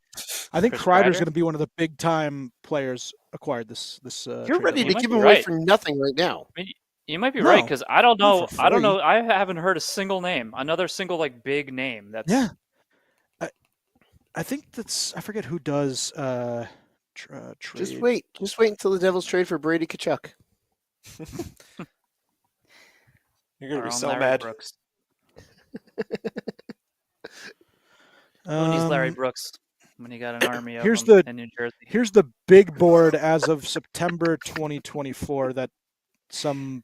I think Chris Kreider's Kreider? going to be one of the big time players acquired this. You're trade ready You to might give be him away right. for nothing right now. You might be No, right because I don't know. not for I don't free. know. I haven't heard a single name, another single like big name. That's Yeah. I think that's. I forget who does trade. Just wait. Just wait until the Devils trade for Brady Tkachuk. You're gonna our be own so Larry mad. Brooks. Who needs Larry Brooks when you got an army of here's them the- in New Jersey? Here's the big board as of September 2024 that some.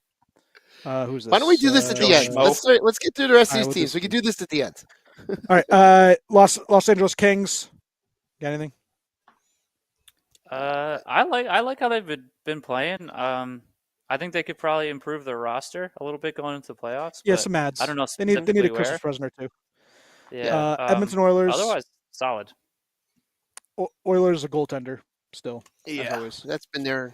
Who's this? Why don't we do this at the end? Schmo. Let's get through the rest of All right, these we'll teams. do- We can do this at the end. All right. Los Angeles Kings. Got anything? I like how they've been playing. I think they could probably improve their roster a little bit going into the playoffs. Yeah, but some ads. I don't know They need a specifically Christmas where. present or two. Yeah. Edmonton Oilers. Otherwise, solid. Oilers a goaltender still. Yeah, always. that's been their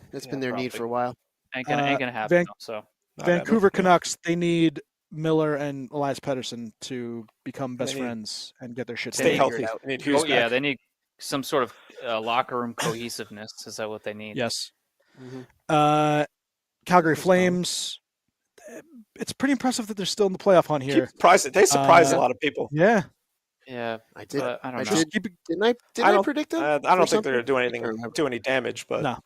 need for a while. Ain't gonna happen. Van- though, so Not happening. Vancouver Canucks. They need Miller and Elias Pettersson to become best They need- friends and get their shit Stay together. healthy. They need Hughes yeah, back. they need some sort of locker room cohesiveness. Is that what they need? Yes. Mhm. Calgary Flames. It's pretty impressive that they're still in the playoff hunt here. They surprised a lot of people. Yeah. Yeah, I did. but I don't know. Just keep it. Didn't I? Did I I don't- predict them? I for don't think something? they're going to do I anything, can't remember. do any damage, but No.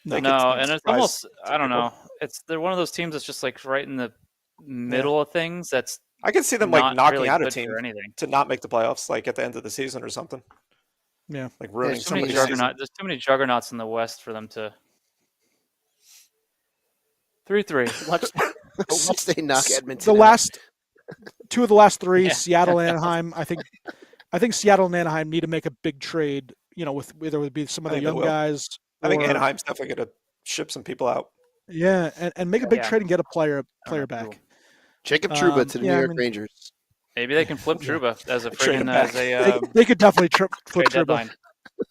they No, could and it's surprise almost I don't people. know. They're one of those teams that's just like right in the middle of things. That's I can see them not like knocking really out a good team for anything. to not make the playoffs, like at the end of the season or something. Yeah. Like ruining There's Too many somebody's season. juggernauts. There's too many juggernauts in the West for them to. 3-3. Watch they knock Edmonton The out. last two of the last three, Yeah. Seattle and Anaheim. I think Seattle and Anaheim need to make a big trade. With whether it would be some of I the think they young will. guys. I think or- Anaheim's definitely going to ship some people out. Yeah, and make a big Yeah. trade and get a player know. back. Jacob Trouba to the yeah, New I York mean- Rangers. Maybe they can flip Yeah. Trouba as a Trade him friggin' back. as a They could definitely flip trade Trouba. deadline.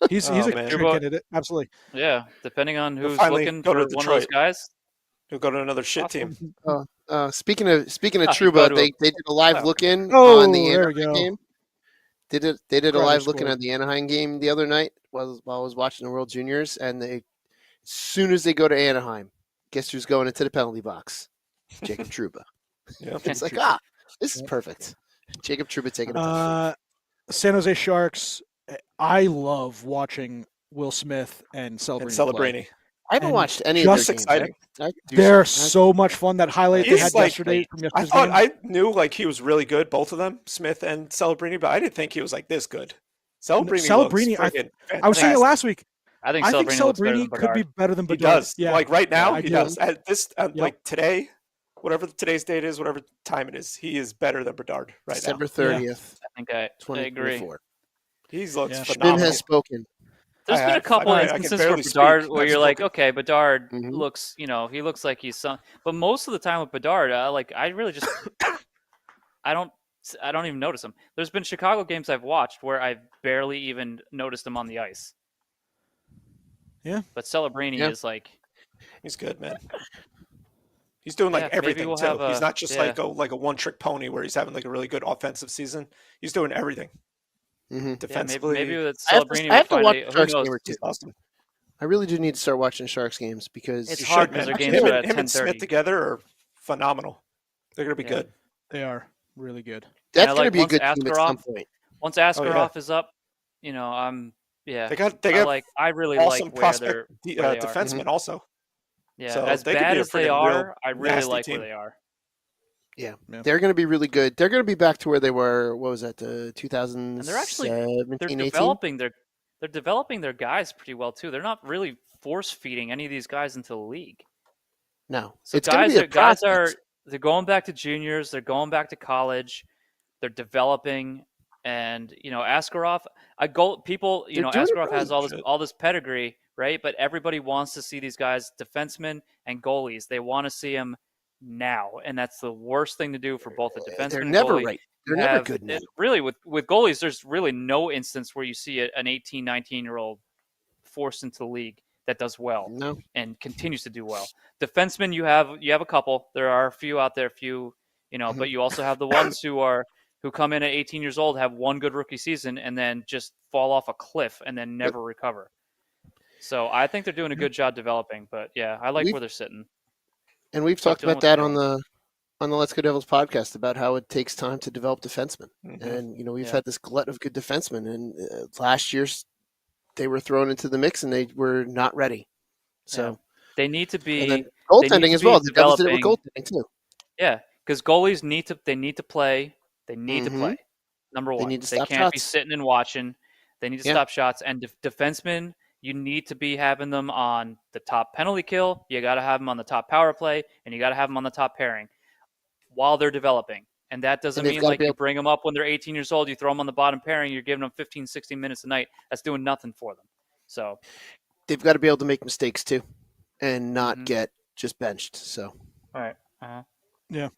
He's Oh, a man. trade Trouba- candidate. Absolutely. Yeah, depending on He'll who's finally looking go to for one of those Detroit. guys. He'll go to another shit team. Speaking of Ah, he'd go Trouba, to they did a live playoff look-in Oh, on the there we Anaheim go. game. They did a Kreider live look-in scored. on the Anaheim game the other night while I was watching the World Juniors, and as soon as they go to Anaheim, guess who's going into the penalty box? Jacob Trouba. Yeah. It's like, this is perfect. Jacob Trouba taking a penalty. San Jose Sharks. I love watching Will Smith and Celebrini. And play. Celebrini. I haven't and watched any of their just games. exciting. They're so much fun. That highlight they He's had like- yesterday from I yesterday's thought game. I knew like he was really good, both of them, Smith and Celebrini, but I didn't think he was like this good. Celebrini, Celebrini, looks freaking I was saying it fantastic. last week. I think I think Celebrini looks better than Celebrini could be Bedard. better than He Bedard. does. Yeah. Like right now, I he do. does. At this, Yep. like today, whatever today's date is, whatever time it is, he is better than Bedard right December now. 30th, I think I agree. 2024. He looks Yeah. Spin phenomenal. has spoken. There's been a couple I can instances where barely Bedard speak. where I've you're like, spoken. okay, Bedard Mhm. looks, he looks like he's some. But most of the time with Bedard, I really just, I don't even notice him. There's been Chicago games I've watched where I've barely even noticed him on the ice. Yeah. But Celebrini Yeah. is like, He's good, man. He's doing like Yeah, maybe everything we'll too. have He's a- not just yeah. like a one-trick pony where he's having like a really good offensive season. He's doing everything Mm-hmm. defensively. maybe that I have Celebrini to, I have will to find watch a, who Sharks knows? game or two. He's awesome. I really do need to start watching Sharks games because It's You hard should, 'cause man. their games him are and- at him and Smith 10:30. together are phenomenal. They're gonna be Yeah. good. They are really good. that's And I going to like be a once good team at some Askarov- point. Once Oh, Askarov is up, I'm They got I really awesome like where prospect where they are. defensemen also. Yeah, So as they could bad be a as they friggin' real are, I really nasty like team. where they are. Yeah. Yeah. They're going to be really good. They're going to be back to where they were. What was that? The 2017, And they're actually 18? they're developing their guys pretty well too. They're not really force feeding any of these guys into the league. No, So it's going to be a guys process. they're going back to juniors, they're going back to college, they're developing, and Askarov, people, They're doing it Askarov right. has Shit. all this pedigree, right? But everybody wants to see these guys, defensemen and goalies. They want to see them now, and that's the worst thing to do for both a defenseman They're and never goalie. right. You They're never have- good now. Really, with goalies, there's really no instance where you see an 18, 19-year-old forced into the league that does well No. and continues to do well. Defensemen, you have a couple. There are a few out there, but you also have the ones who come in at 18 years old, have one good rookie season, and then just fall off a cliff and then never recover. So I think they're doing a good job developing. But yeah, I like We've- where they're sitting. And we've Stop talked doing about what that they're on the Let's Go Devils podcast about how it takes time to develop defensemen. Mhm. And we've Yeah. had this glut of good defensemen, and last year's they were thrown into the mix and they were not ready. So They need to and be then they need goaltending to as well. be The Devils did it with developing- goaltending too. Yeah, because goalies need to play. They need to Mhm. play. Number one, need to they stop can't be shots. sitting and watching. They need to Yeah. stop shots. And defensemen, you need to be having them on the top penalty kill. You got to have them on the top power play, and you got to have them on the top pairing while they're developing. And that doesn't And they've mean gotta like be you able- bring them up when they're 18 years old. You throw them on the bottom pairing. You're giving them 15, 16 minutes a night. That's doing nothing for them. So They've got to be able to make mistakes too, and not Mhm. get just benched. So all right. Uh-huh.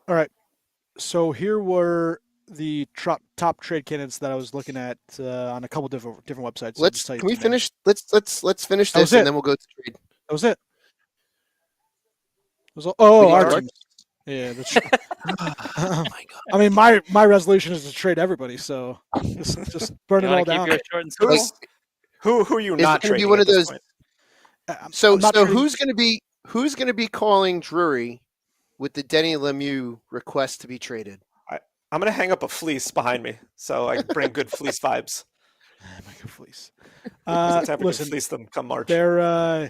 All right. So here were the top trade candidates that I was looking at on a couple different websites. I'll let's just tell you can we two names. finish? Let's finish That was this and it. then we'll go to trade. That was it. It was all, Who do you our want? teams. Yeah. That's, Oh my god! I mean, my resolution is to trade everybody. So just burn You it all want to keep down. yours short and simple? Like, Who are you Is not it gonna be trading one at of this those- point? So I'm not trading- who's going to be calling Drury with the Denny Lemieux request to be traded? I'm gonna hang up a fleece behind me so I can bring good fleece vibes. Michael Fleece. It's time to Listen, fleece them come March. they're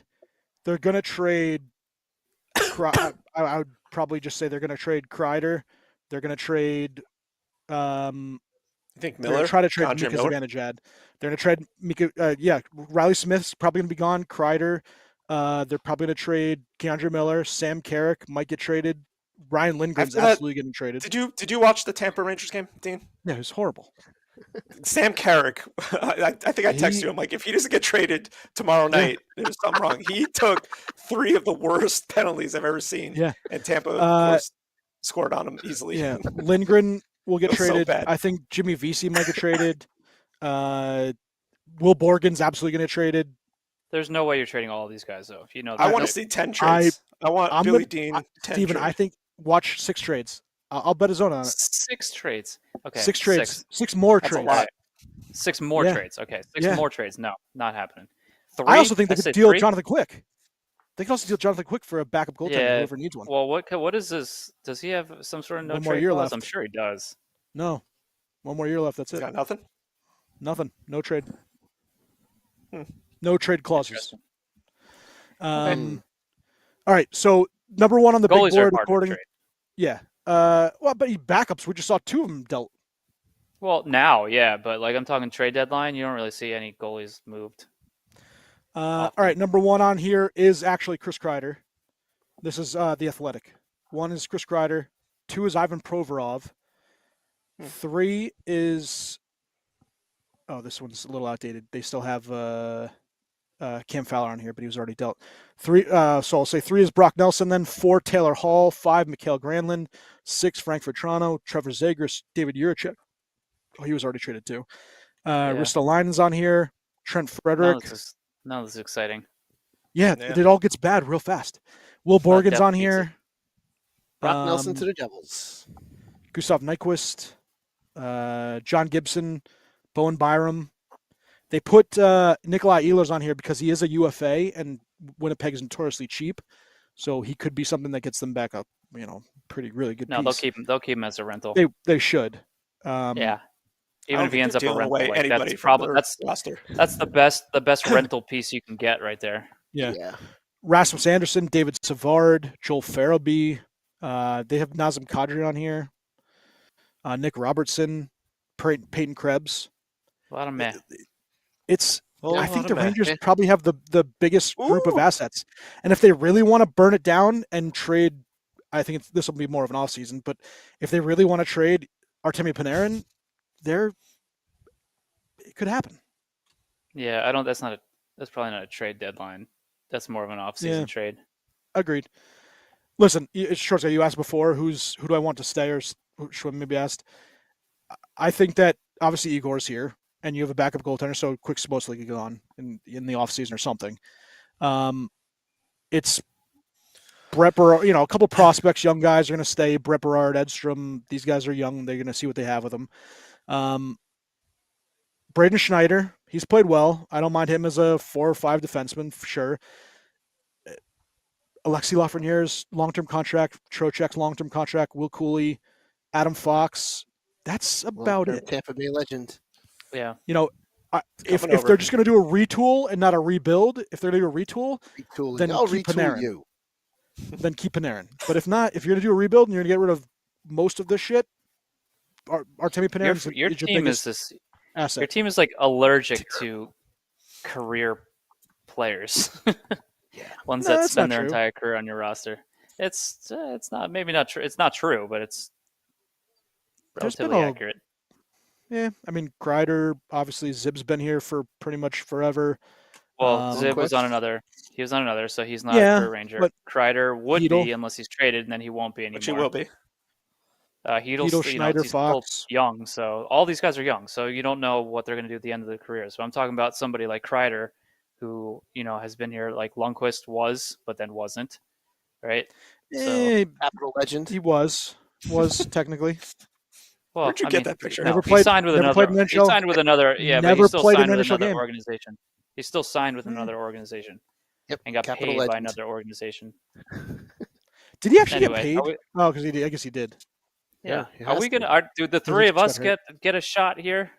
gonna trade. I would probably just say they're gonna trade Kreider. They're gonna trade. think They're going Miller? to try to trade Keandre Mika Miller? Zibanejad. They're going to trade Mika. Riley Smith's probably going to be gone. Kreider. They're probably going to trade Keandre Miller. Sam Carrick might get traded. Ryan Lindgren's After that- absolutely getting traded. Did you watch the Tampa Rangers game, Dean? Yeah, it was horrible. Sam Carrick, I think I texted you. I'm like, if he doesn't get traded tomorrow night, there's something wrong. He took 3 of the worst penalties I've ever seen. Yeah. And Tampa, of course, scored on him easily. Yeah, Lindgren will get It was so traded. bad. I think Jimmy Vesey might get traded. Will Borgen's absolutely going to get traded. There's no way you're trading all of these guys, though. If you know that. I want to see 10 trades. I want I'm Billy gonna- Dean 10 Steven, trades. I think watch 6 trades. I'll bet a zone on it. 6 trades. Okay. 6 trades. 6 more That's a trades. lot. 6 more Yeah. trades. Okay. 6 Yeah. more trades. No, not happening. 3? I also think they I could said deal 3? Jonathan Quick. They could also deal Jonathan Quick for a backup goaltender, Yeah. whoever needs one. Well, what is this? Does he have some sort of no One more trade year clause? left. I'm sure he does. No. 1 more year left. That's He's it. got nothing? Nothing. No trade. Hmm. No trade clauses. Interesting. All right. So number 1 on the Goalies big are board, hard to according. trade. Yeah. Well, but backups. We just saw 2 of them dealt. Well, now, yeah, but like I'm talking trade deadline, you don't really see any goalies moved. All right. Number 1 on here is actually Chris Kreider. This is the Athletic. 1 is Chris Kreider. 2 is Ivan Provorov. 3 is. Oh, this one's a little outdated. They still have Cam Fowler on here, but he was already dealt. 3. So I'll say 3 is Brock Nelson. Then 4 Taylor Hall. 5 Mikhail Granlund. 6 Frank Vetrano. Trevor Zegras. David Juracek. Oh, he was already traded too. Ristolainen's on here. Trent Frederick. None of this is exciting. Yeah, Yeah. it all gets bad real fast. Will It's not Borgen's depth on pizza. here. Brock Nelson to the Devils. Gustav Nyquist. John Gibson. Bowen Byram. They put Nikolai Ehlers on here because he is a UFA and Winnipeg is notoriously cheap. So he could be something that gets them back up, really good No, piece. they'll keep him as a rental. They should. Yeah. I Even don't if he think ends they're up a dealing rental, away like, anybody that's from probably their roster. that's the best rental piece you can get right there. Yeah. Rasmus Anderson, David Savard, Joel Farabee. They have Nazem Kadri on here. Nick Robertson, Peyton Krebs. A lot of meh. I think the Rangers probably have the biggest group of assets. And if they really want to burn it down and trade, I think this will be more of an offseason, but if they really want to trade Artemi Panarin, it could happen. Yeah, that's probably not a trade deadline. That's more of an off-season trade. Agreed. Listen, Shorts, you asked before, who do I want to stay, or should I maybe asked? I think that obviously Igor's here, and you have a backup goaltender, so Quick's most likely gone in the offseason or something. It's Brett Berard, a couple prospects, young guys are going to stay. Brett Berard, Edstrom, these guys are young. They're going to see what they have with them. Braden Schneider, he's played well. I don't mind him as a 4 or 5 defenseman for sure. Alexi Lafreniere's long-term contract, Trocheck's long-term contract, Will Cooley, Adam Fox. That's about it. Tampa Bay legend. Yeah. If they're just going to do a retool and not a rebuild, if they're going to do a retool, then I'll keep retool Panarin. you. Then keep Panarin. But if not, if you're going to do a rebuild and you're going to get rid of most of this shit, Artemi Panarin Your is your team biggest is asset. Your team is like allergic to career players. Ones that spend their entire career on your roster. It's not true. It's not true, but it's relatively accurate. Yeah, I mean Kreider, obviously Zib's been here for pretty much forever. Well, Zib was on another. He was on another, so he's not a career Ranger. But Kreider would be unless he's traded, and then he won't be anymore. Which he will be. Hedl, Schneider, he's Fox. still young, so all these guys are young, so you don't know what they're going to do at the end of their career. So I'm talking about somebody like Kreider, who has been here, like Lundqvist was, but then wasn't, right? Capital legend. He was technically. Well, where'd you get that picture? Never he signed with another. He signed with another. Yeah, but he still signed with another game. organization. He still signed with another organization. Yep, and got capital paid legend. by another organization. Did he actually get Anyway, paid? Because he did. I guess he did. Yeah. he Are has we to. gonna? Do the three of us get a shot here?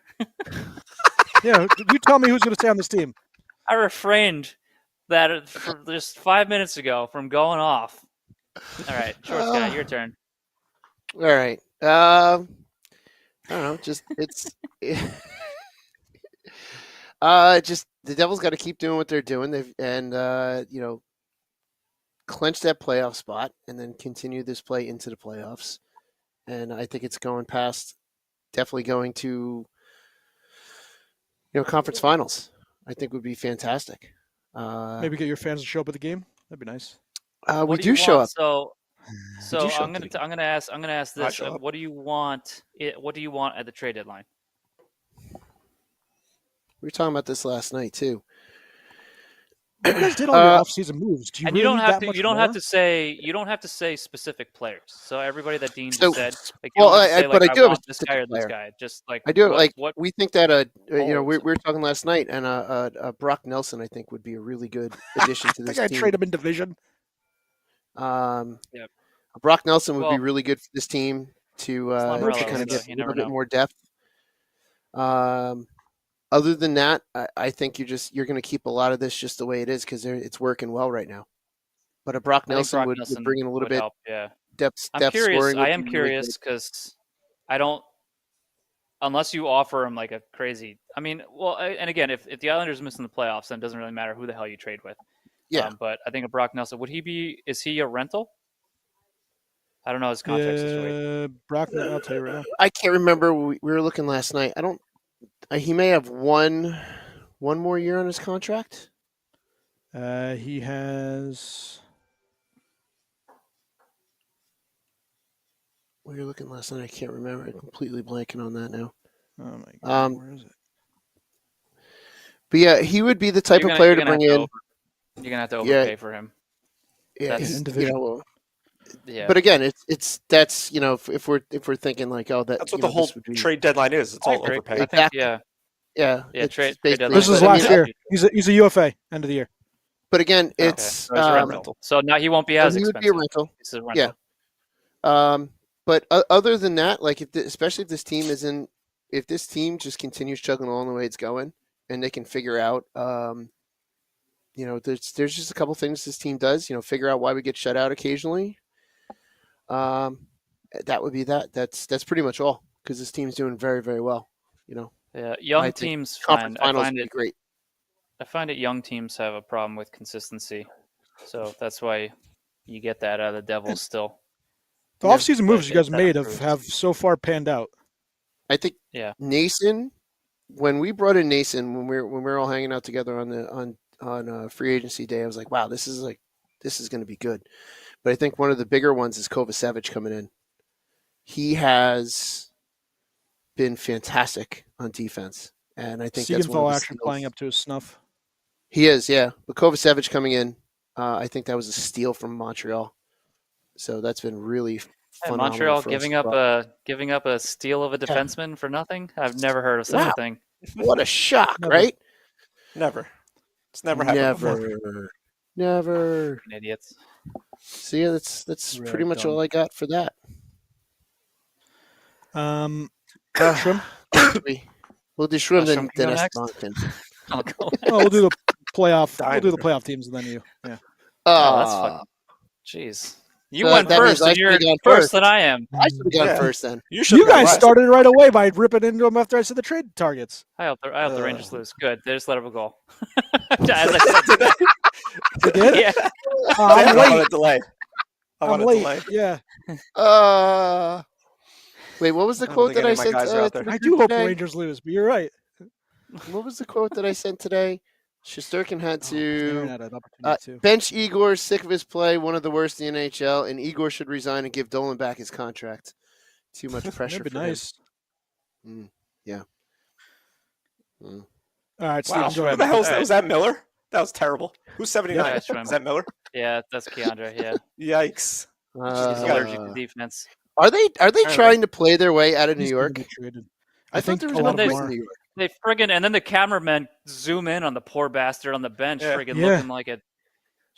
Yeah. You tell me who's going to stay on this team. I refrained that for just 5 minutes ago from going off. All right, Shorts guy, your turn. All right. I don't know. Just just the Devils got to keep doing what they're doing. They've clinch that playoff spot and then continue this play into the playoffs. And I think it's definitely going to conference finals. I think would be fantastic. Maybe get your fans to show up at the game. That'd be nice. We do show up. So do show I'm up to gonna ask this. show up. What do you want? What do you want at the trade deadline? We were talking about this last night too. You guys did all your off-season moves. Do you And really you don't need have that to. much You don't more? have to say. You don't have to say specific players. So everybody that Dean just So- said, like, well, you don't have to say, but like, I do have a want this guy or specific this player. guy. Just like I do what we think that we holds? were talking last night, and Brock Nelson I think would be a really good addition to I this think I'd team. trade him in division. Yep. Brock Nelson would be Well- really good for this team to Lamoriello, kind of so get you a never little bit know. more depth. Other than that, I think you're going to keep a lot of this just the way it is because it's working well right now. But a Brock I think Nelson Brock would Nelson bring in a little would bit help. Yeah. depth I'm curious. scoring. would I am be really curious because I don't, unless you offer him like a crazy. I mean, well, and again, if the Islanders miss in the playoffs, then it doesn't really matter who the hell you trade with. Yeah. But I think a Brock Nelson, is he a rental? I don't know his contract situation. Brock, I'll tell you right now. I can't remember. We were looking last night. I don't. He may have one more year on his contract. He has. We were looking last night. I can't remember. I'm completely blanking on that now. Oh my god, where is it? But yeah, he would be the type of player to bring in. You're gonna have to overpay for him. Yeah, That's- individual. Yeah. But again, that's if we're thinking like That's what the whole trade deadline is. It's I all agree. overpay. I think, Exactly. yeah. yeah. it's Trade basically- deadline. This is but I mean, last year. He's a UFA end of the year. But again, Okay. it's So he's a rental. So now he won't be as he would expensive. be a rental. He's a rental. Yeah. But other than that, like especially if this team if this team just continues chugging along the way it's going, and they can figure out, there's just a couple things this team does. Figure out why we get shut out occasionally. That would be that. That's pretty much all because this team's doing very, very well. Yeah. Young I think teams conference I finals find would be it great. I find it young teams have a problem with consistency. So that's why you get that out of the Devils still. The Yeah, off-season moves you guys that made improves. have so far panned out. I think Yeah. Nason, when we brought in Nason, when we were all hanging out together on free agency day, I was like, wow, this is going to be good. But I think one of the bigger ones is Kovacevic coming in. He has been fantastic on defense, and I think that's one of Siegenthal the actually steals. playing up to his snuff. He is, yeah. But Kovacevic coming in, I think that was a steal from Montreal. So that's been really Yeah, phenomenal. Montreal for us giving as up well. a steal of a defenseman for nothing. I've never heard of such Wow. a thing. What a shock, Never. right? Never. It's never happened before. Never. Fucking idiots. So yeah, that's Really pretty much dumb. all I got for that. Shrimp? We'll do Shrimp Shrimp then go next? Esteban. I'll go. Oh, we'll do the playoff. We'll do the Diner. playoff teams and then you. Yeah. Oh, that's fucking. Jeez. You So went that means first, I and you're should've gone first first. than I am. I should have gone Yeah. first then. You guys started right away by ripping into them after I said the trade targets. I hope the Rangers lose. Good. They just let up a goal. As I said today. They did? Yeah. I'm I want late. a delay. I I'm want a late. delay. Yeah. Wait, what was the I don't quote think that I any of my sent guys are out to there. the I group do hope the today? Rangers lose, but you're right. What was the quote that I sent today? Shesterkin had Oh, Aaron to had an opportunity too. bench Igor, sick of his play, one of the worst in the NHL, and Igor should resign and give Dolan back his contract. Too much pressure That'd be for nice. him. Yeah. All right, Wow. Steve, go Who ahead. the hell Alright. was that? Miller? That was terrible. Who's 79? Yeah, Shrimp. Is that Miller? Yeah, that's Keandre. Yeah, Yikes. he's allergic to defense. Are they Apparently. trying to play their way out of New He's gonna York? get traded. I thought there was a no lot they- of place them in are. New York. They friggin' and then the cameramen zoom in on the poor bastard on the bench, Yeah. friggin' Yeah. looking like a.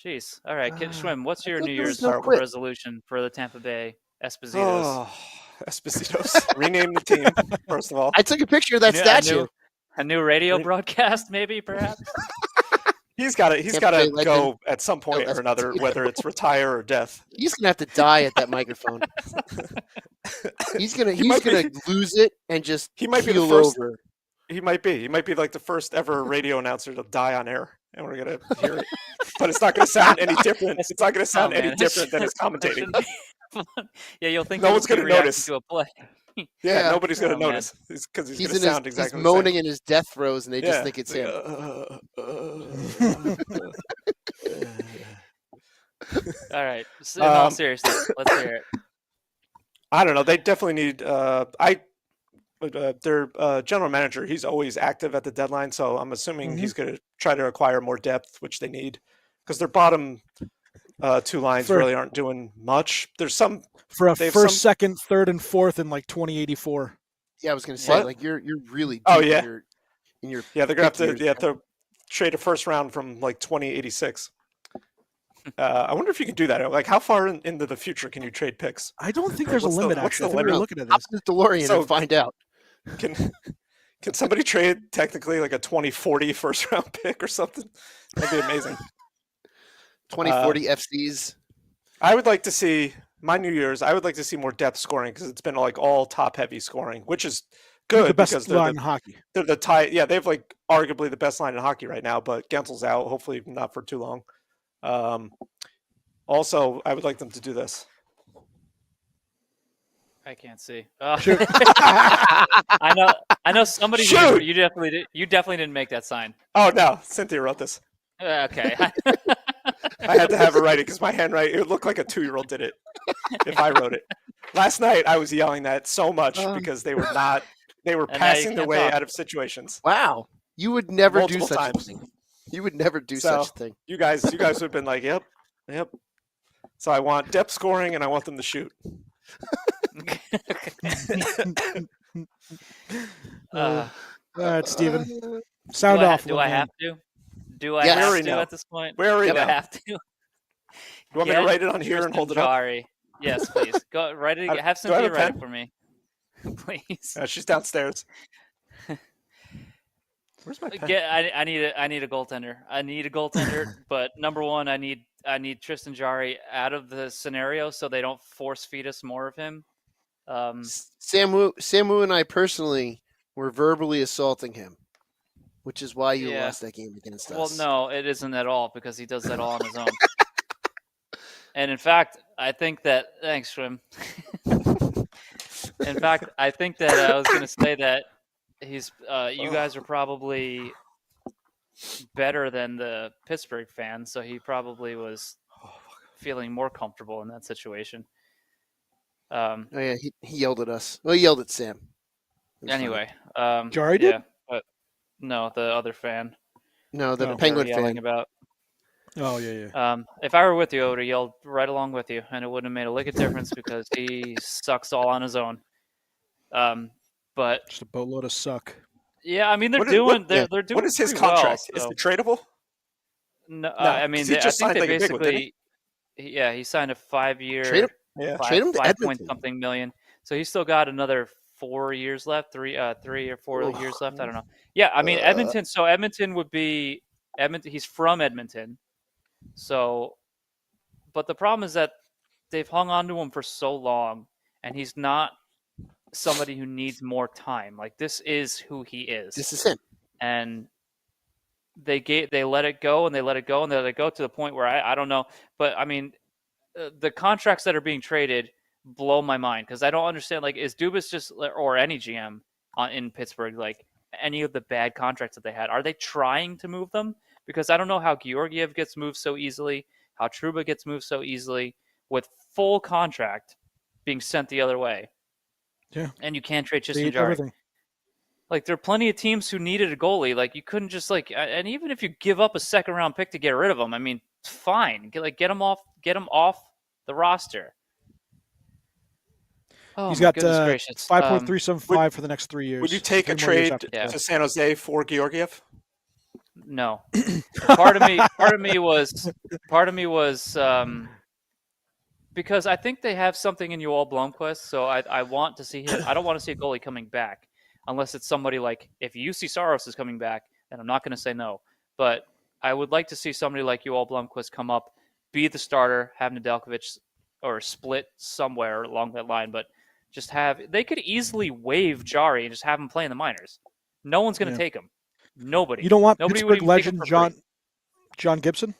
Jeez. All right, Kid Schwim, what's I your thought New there was Year's no quit. resolution for the Tampa Bay Espositos? Oh, Espositos. Rename the team, first of all. I took a picture of that New- a statue. new- A new radio broadcast, maybe, perhaps. He's got Tampa to Bay legend. go at some point or another, whether it's retire or death. He's gonna have to die at that microphone. He's gonna lose it and just He might be the keel first. over. He might be like the first ever radio announcer to die on air, and we're gonna hear it. But it's not gonna sound any different. It's not gonna sound any different than his commentating. Yeah, you'll think no one's gonna notice. to a play. Yeah, nobody's gonna man. notice because he's gonna sound exactly he's the same. moaning in his death throes, and they just think it's him. All right. In all seriousness, let's hear it. I don't know. They definitely need. Their general manager, he's always active at the deadline, so I'm assuming he's going to try to acquire more depth, which they need, because their bottom two lines really aren't doing much. There's some for a first, second, third, and fourth in like 2084. Yeah, I was going to say, like you're really. Oh yeah. In your they're going to have to trade a first round from like 2086. I wonder if you can do that. Like, how far into the future can you trade picks? I don't think there's a limit. What's the actually, limit? We're looking at Hop this. in the DeLorean and find out. Can somebody trade technically like a 2040 first round pick or something? That'd be amazing. 2040 FCs. I would like to see my New Year's. I would like to see more depth scoring because it's been like all top heavy scoring, which is good the best because line in hockey. They're the tie. Yeah, they have like arguably the best line in hockey right now, but Gensel's out. Hopefully not for too long. Also, I would like them to do this. I can't see. I know somebody. Shoot! You definitely didn't make that sign. Oh no, Cynthia wrote this. Okay. I had to have her write it because my handwriting, it looked like a 2-year-old did it if I wrote it. Last night I was yelling that so much because they were passing their way out of situations. Wow. You would never Multiple do such times. a thing. You would never do such a thing. You guys would have been like, yep. So I want depth scoring and I want them to shoot. All right, Steven. Sound off. Do I have to? Do I have to at this point? We already do know. I have to? You want me to write it on here and hold it up? Yes, please. Go write it. Have Cynthia write it for me, please. She's downstairs. Where's my pen? I need a goaltender. I need a goaltender, but number one, I need Tristan Jarry out of the scenario so they don't force feed us more of him. Samu and I personally were verbally assaulting him, which is why you lost that game against us. Well, no, it isn't at all because he does that all on his own. And in fact, I think that thanks, Schwim. In fact, I think that I was going to say that he's you guys are probably better than the Pittsburgh fans, so he probably was feeling more comfortable in that situation. He yelled at us. Well, he yelled at Sam. Anyway, Jari did? But no, the other fan. No, the Penguin fan. About. Oh yeah. If I were with you, I would have yelled right along with you, and it wouldn't have made a lick of difference because he sucks all on his own. But just a boatload of suck. Yeah, I mean they're doing. What is his contract? Well, so. Is it tradable? No, I mean I think they basically. He signed a 5-year. Trade him to Edmonton. Something million. So he's still got another 4 years left, 3 or 4 years left. I don't know. Yeah, I mean Edmonton. So Edmonton would be Edmonton. He's from Edmonton. So, but the problem is that they've hung on to him for so long, and he's not somebody who needs more time. Like this is who he is. This is him. And they let it go, and they let it go, and they let it go to the point where I don't know. But I mean, the contracts that are being traded blow my mind because I don't understand. Like, is Dubas just or any GM in Pittsburgh like any of the bad contracts that they had? Are they trying to move them? Because I don't know how Georgiev gets moved so easily, how Trouba gets moved so easily with full contract being sent the other way. Yeah, and you can't trade Tristan Jarry. Like there are plenty of teams who needed a goalie. Like you couldn't just and even if you give up a second-round pick to get rid of him, I mean, fine, get him off the roster. Oh, he's got 5.375 for the next 3 years. Would you take a trade to San Jose for Georgiev? No. Part of me was because I think they have something in Yoel Blomqvist, so I want to see him. I don't want to see a goalie coming back unless it's somebody like if UC Saros is coming back, then I'm not going to say no. But I would like to see somebody like Yoel Blomqvist come up, be the starter, have Nedeljkovic or split somewhere along that line, but just they could easily waive Jari and just have him play in the minors. No one's going to take him. Nobody. You don't want Nobody Pittsburgh would even legend John Gibson?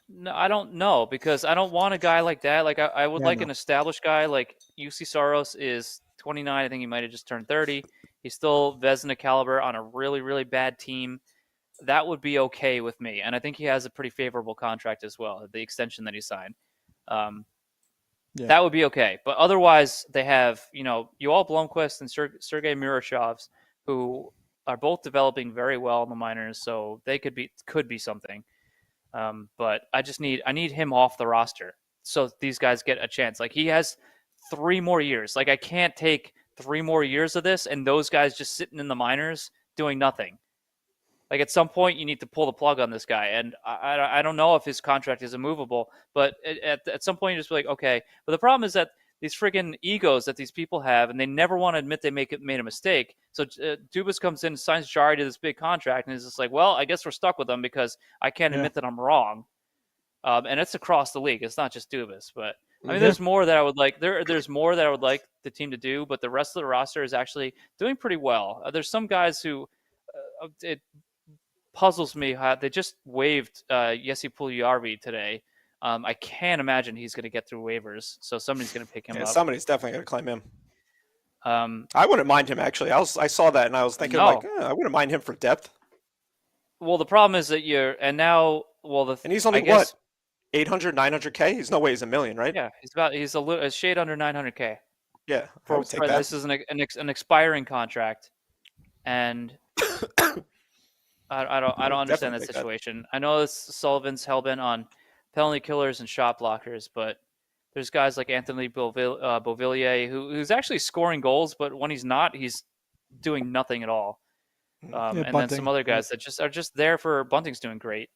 No, I don't know, because I don't want a guy like that. Like I would an established guy like UC Saros is 29. I think he might have just turned 30. He's still Vezina caliber on a really, really bad team. That would be okay with me. And I think he has a pretty favorable contract as well, the extension that he signed. That would be okay. But otherwise, they have, Yoel Blomqvist and Sergei Murashovs, who are both developing very well in the minors, so they could be something. But I need him off the roster so these guys get a chance. Like, he has 3 more years. Like, I can't take 3 more years of this and those guys just sitting in the minors doing nothing. Like, at some point, you need to pull the plug on this guy. And I don't know if his contract is immovable, but at some point, you just be like, okay. But the problem is that these friggin' egos that these people have, and they never want to admit they made a mistake. So Dubas comes in and signs Jari to this big contract, and is just like, well, I guess we're stuck with him because I can't admit that I'm wrong. And it's across the league. It's not just Dubas. But, I mean, there's more that I would like. There's more that I would like the team to do, but the rest of the roster is actually doing pretty well. There's some guys who it puzzles me how they just waived Jesse Puljujärvi today. I can't imagine he's going to get through waivers, so somebody's going to pick him up. Somebody's definitely going to claim him. I wouldn't mind him, actually. I saw that, and I was thinking, I wouldn't mind him for depth. Well, the problem is that and he's only, what, 800, 900K? There's no way he's $1 million, right? Yeah, he's a shade under 900K. Yeah, I would take that. This is an expiring contract, and I don't understand that situation. I know Sullivan's hellbent on penalty killers and shot blockers, but there's guys like Anthony Beauvillier who's actually scoring goals, but when he's not, he's doing nothing at all. And then some other guys that are just there for Bunting's doing great.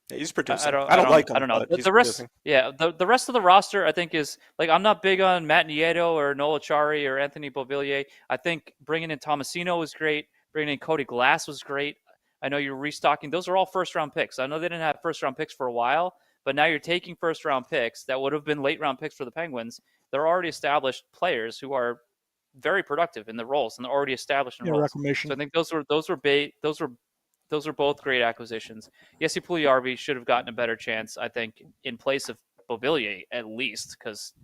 He's producing. I don't like him. I don't know. The rest, the rest of the roster, I think, is like, I'm not big on Matt Nieto or Noel Acciari or Anthony Beauvillier. I think bringing in Tomasino was great. Bringing in Cody Glass was great. I know you're restocking. Those are all first-round picks. I know they didn't have first-round picks for a while, but now you're taking first-round picks that would have been late-round picks for the Penguins. They're already established players who are very productive in the roles, and they're already established in roles. Reclamation. So I think those were both great acquisitions. Jesse Puljujärvi should have gotten a better chance, I think, in place of Beauvillier at least, because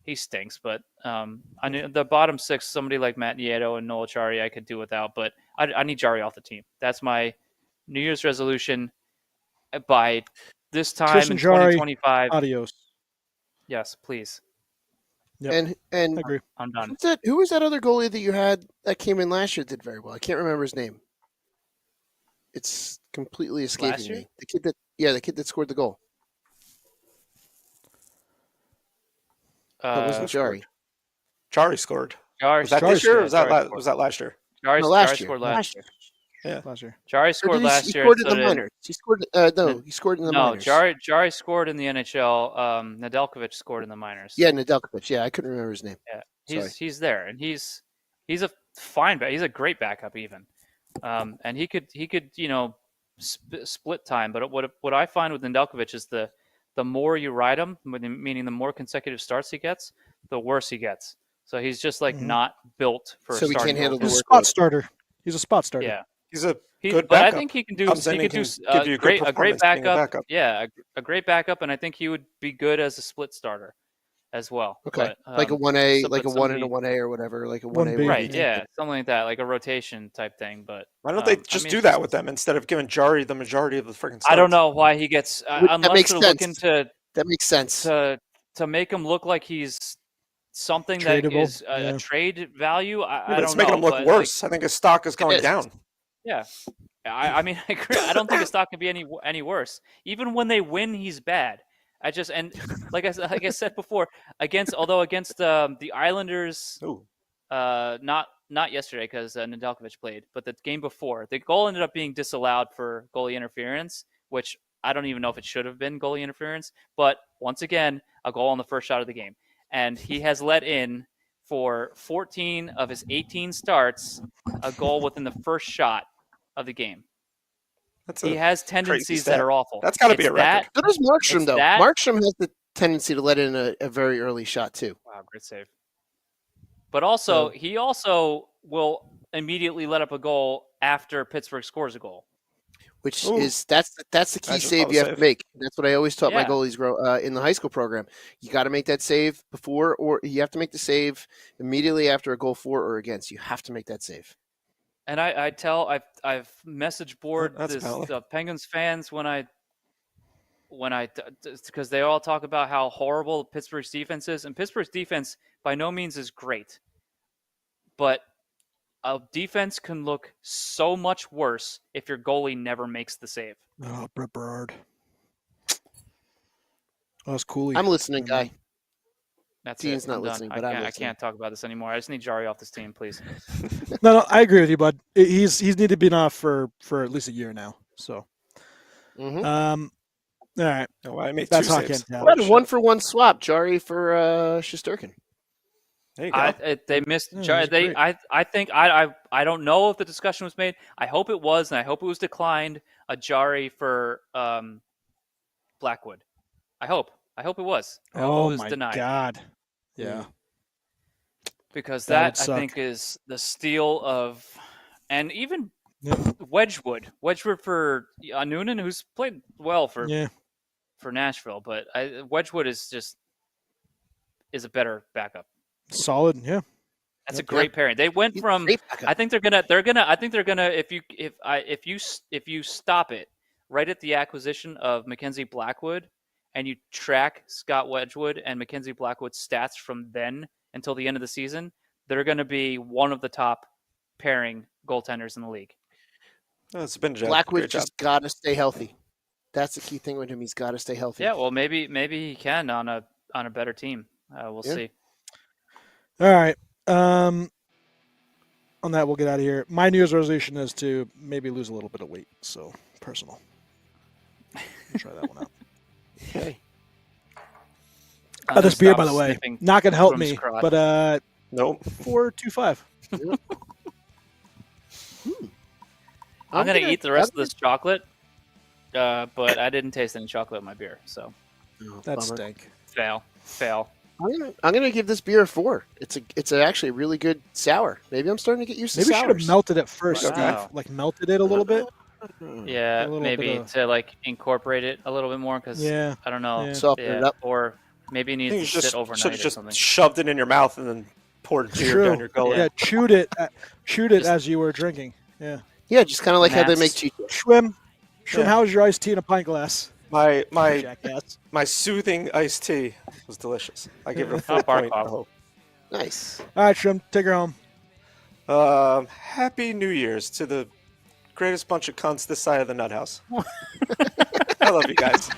he stinks. But I knew the bottom 6, somebody like Matt Nieto and Noel Acciari, I could do without. But I need Jari off the team. That's my New Year's resolution. By this time in 2025, adios. Yes, please. Yep. And I agree. I'm done. Who was that other goalie that you had that came in last year that did very well? I can't remember his name. It's completely escaping me. The kid that scored the goal. That wasn't Jari. Jari scored. Was that this year or was that last year? Jari scored last year. Yeah, last year. Jari scored last year. He scored in the minors. He scored in the minors. Jari scored in the NHL. Nedeljkovic scored in the minors. Yeah, Nedeljkovic. Yeah, I couldn't remember his name. Yeah, he's there, and he's a fine back. He's a great backup even, and he could split time. But what I find with Nedeljkovic is the more you ride him, meaning the more consecutive starts he gets, the worse he gets. So he's just not built for. So he can't handle the work. He's a spot starter. Yeah. He's a But good backup. I think he can do a great backup. Yeah, a great backup, and I think he would be good as a split starter as well. Okay, but, like a 1A, like a 1 and a 1A or whatever, like a 1A. Right, yeah, something like that, like a rotation type thing. But why don't they do that with them instead of giving Jari the majority of the freaking starts? I don't know why he gets. Unless they're looking to that makes sense to make him look like he's something tradable, that is a trade value. I don't know. It's making him look worse. I think his stock is going down. Yeah, I mean, I agree. I don't think his stock can be any worse. Even when they win, he's bad. Like I said before, against the Islanders, not yesterday because Nedeljkovic played, but the game before, the goal ended up being disallowed for goalie interference, which I don't even know if it should have been goalie interference. But once again, a goal on the first shot of the game, and he has let in, for 14 of his 18 starts, a goal within the first shot of the game. He has tendencies that are awful. That's got to be a record. So does Markstrom, though. Markstrom has the tendency to let in a very early shot, too. Wow, great save. But also, he also will immediately let up a goal after Pittsburgh scores a goal. Which is that's the key save you have to make. That's what I always taught my goalies in the high school program. You got to make that save before, or you have to make the save immediately after a goal for or against. You have to make that save. And I've message board the Penguins fans when I because they all talk about how horrible Pittsburgh's defense is, and Pittsburgh's defense by no means is great, but a defense can look so much worse if your goalie never makes the save. Oh, Brett Berard. Oh, that's cool. I'm listening, guy. That's Dean's it. not listening, but I can't talk about this anymore. I just need Jari off this team, please. No, I agree with you, bud. He's needed been off for at least a year now. So, all right. Oh, I made that's two saves. What a 1-for-1 swap, Jari for Shesterkin. There you go. They missed. I think I don't know if the discussion was made. I hope it was, and I hope it was declined. A Jari for Blackwood. I hope it was. I hope it was my denied. God. Yeah. Because that I think is the steal of, and even Wedgwood for Noonan, who's played well for Nashville, but Wedgwood is a better backup. Solid, yeah. That's a great pairing. They went from. I think they're gonna. If you stop it right at the acquisition of Mackenzie Blackwood, and you track Scott Wedgwood and Mackenzie Blackwood's stats from then until the end of the season, they're going to be one of the top pairing goaltenders in the league. It's been Blackwood just got to stay healthy. That's the key thing with him. He's got to stay healthy. Yeah, well, maybe he can on a better team. We'll see. All right. On that, we'll get out of here. My New Year's resolution is to maybe lose a little bit of weight. So, personal. I'll try that one out. Okay. This beer, by the way, not going to help me, but nope. 4.25. I'm going to eat the rest of this chocolate, but I didn't taste any chocolate in my beer, so that stink. Fail. I'm gonna give this beer a 4. It's actually a really good sour. Maybe I'm starting to get used to sours. Maybe should have melted it first, Steve. Like melted it a little bit. Yeah, maybe to like incorporate it a little bit more because I don't know, soften it up, or maybe it needs to sit overnight or something. Shoved it in your mouth and then poured beer down your gullet. Yeah, chewed it as you were drinking. Yeah. Yeah, just kind of like how they make cheese. Shwim, how was your iced tea in a pint glass? My soothing iced tea was delicious. I give it a 4 point. Nice. All right, Shrim, take her home. Happy New Year's to the greatest bunch of cunts this side of the nut house. I love you guys.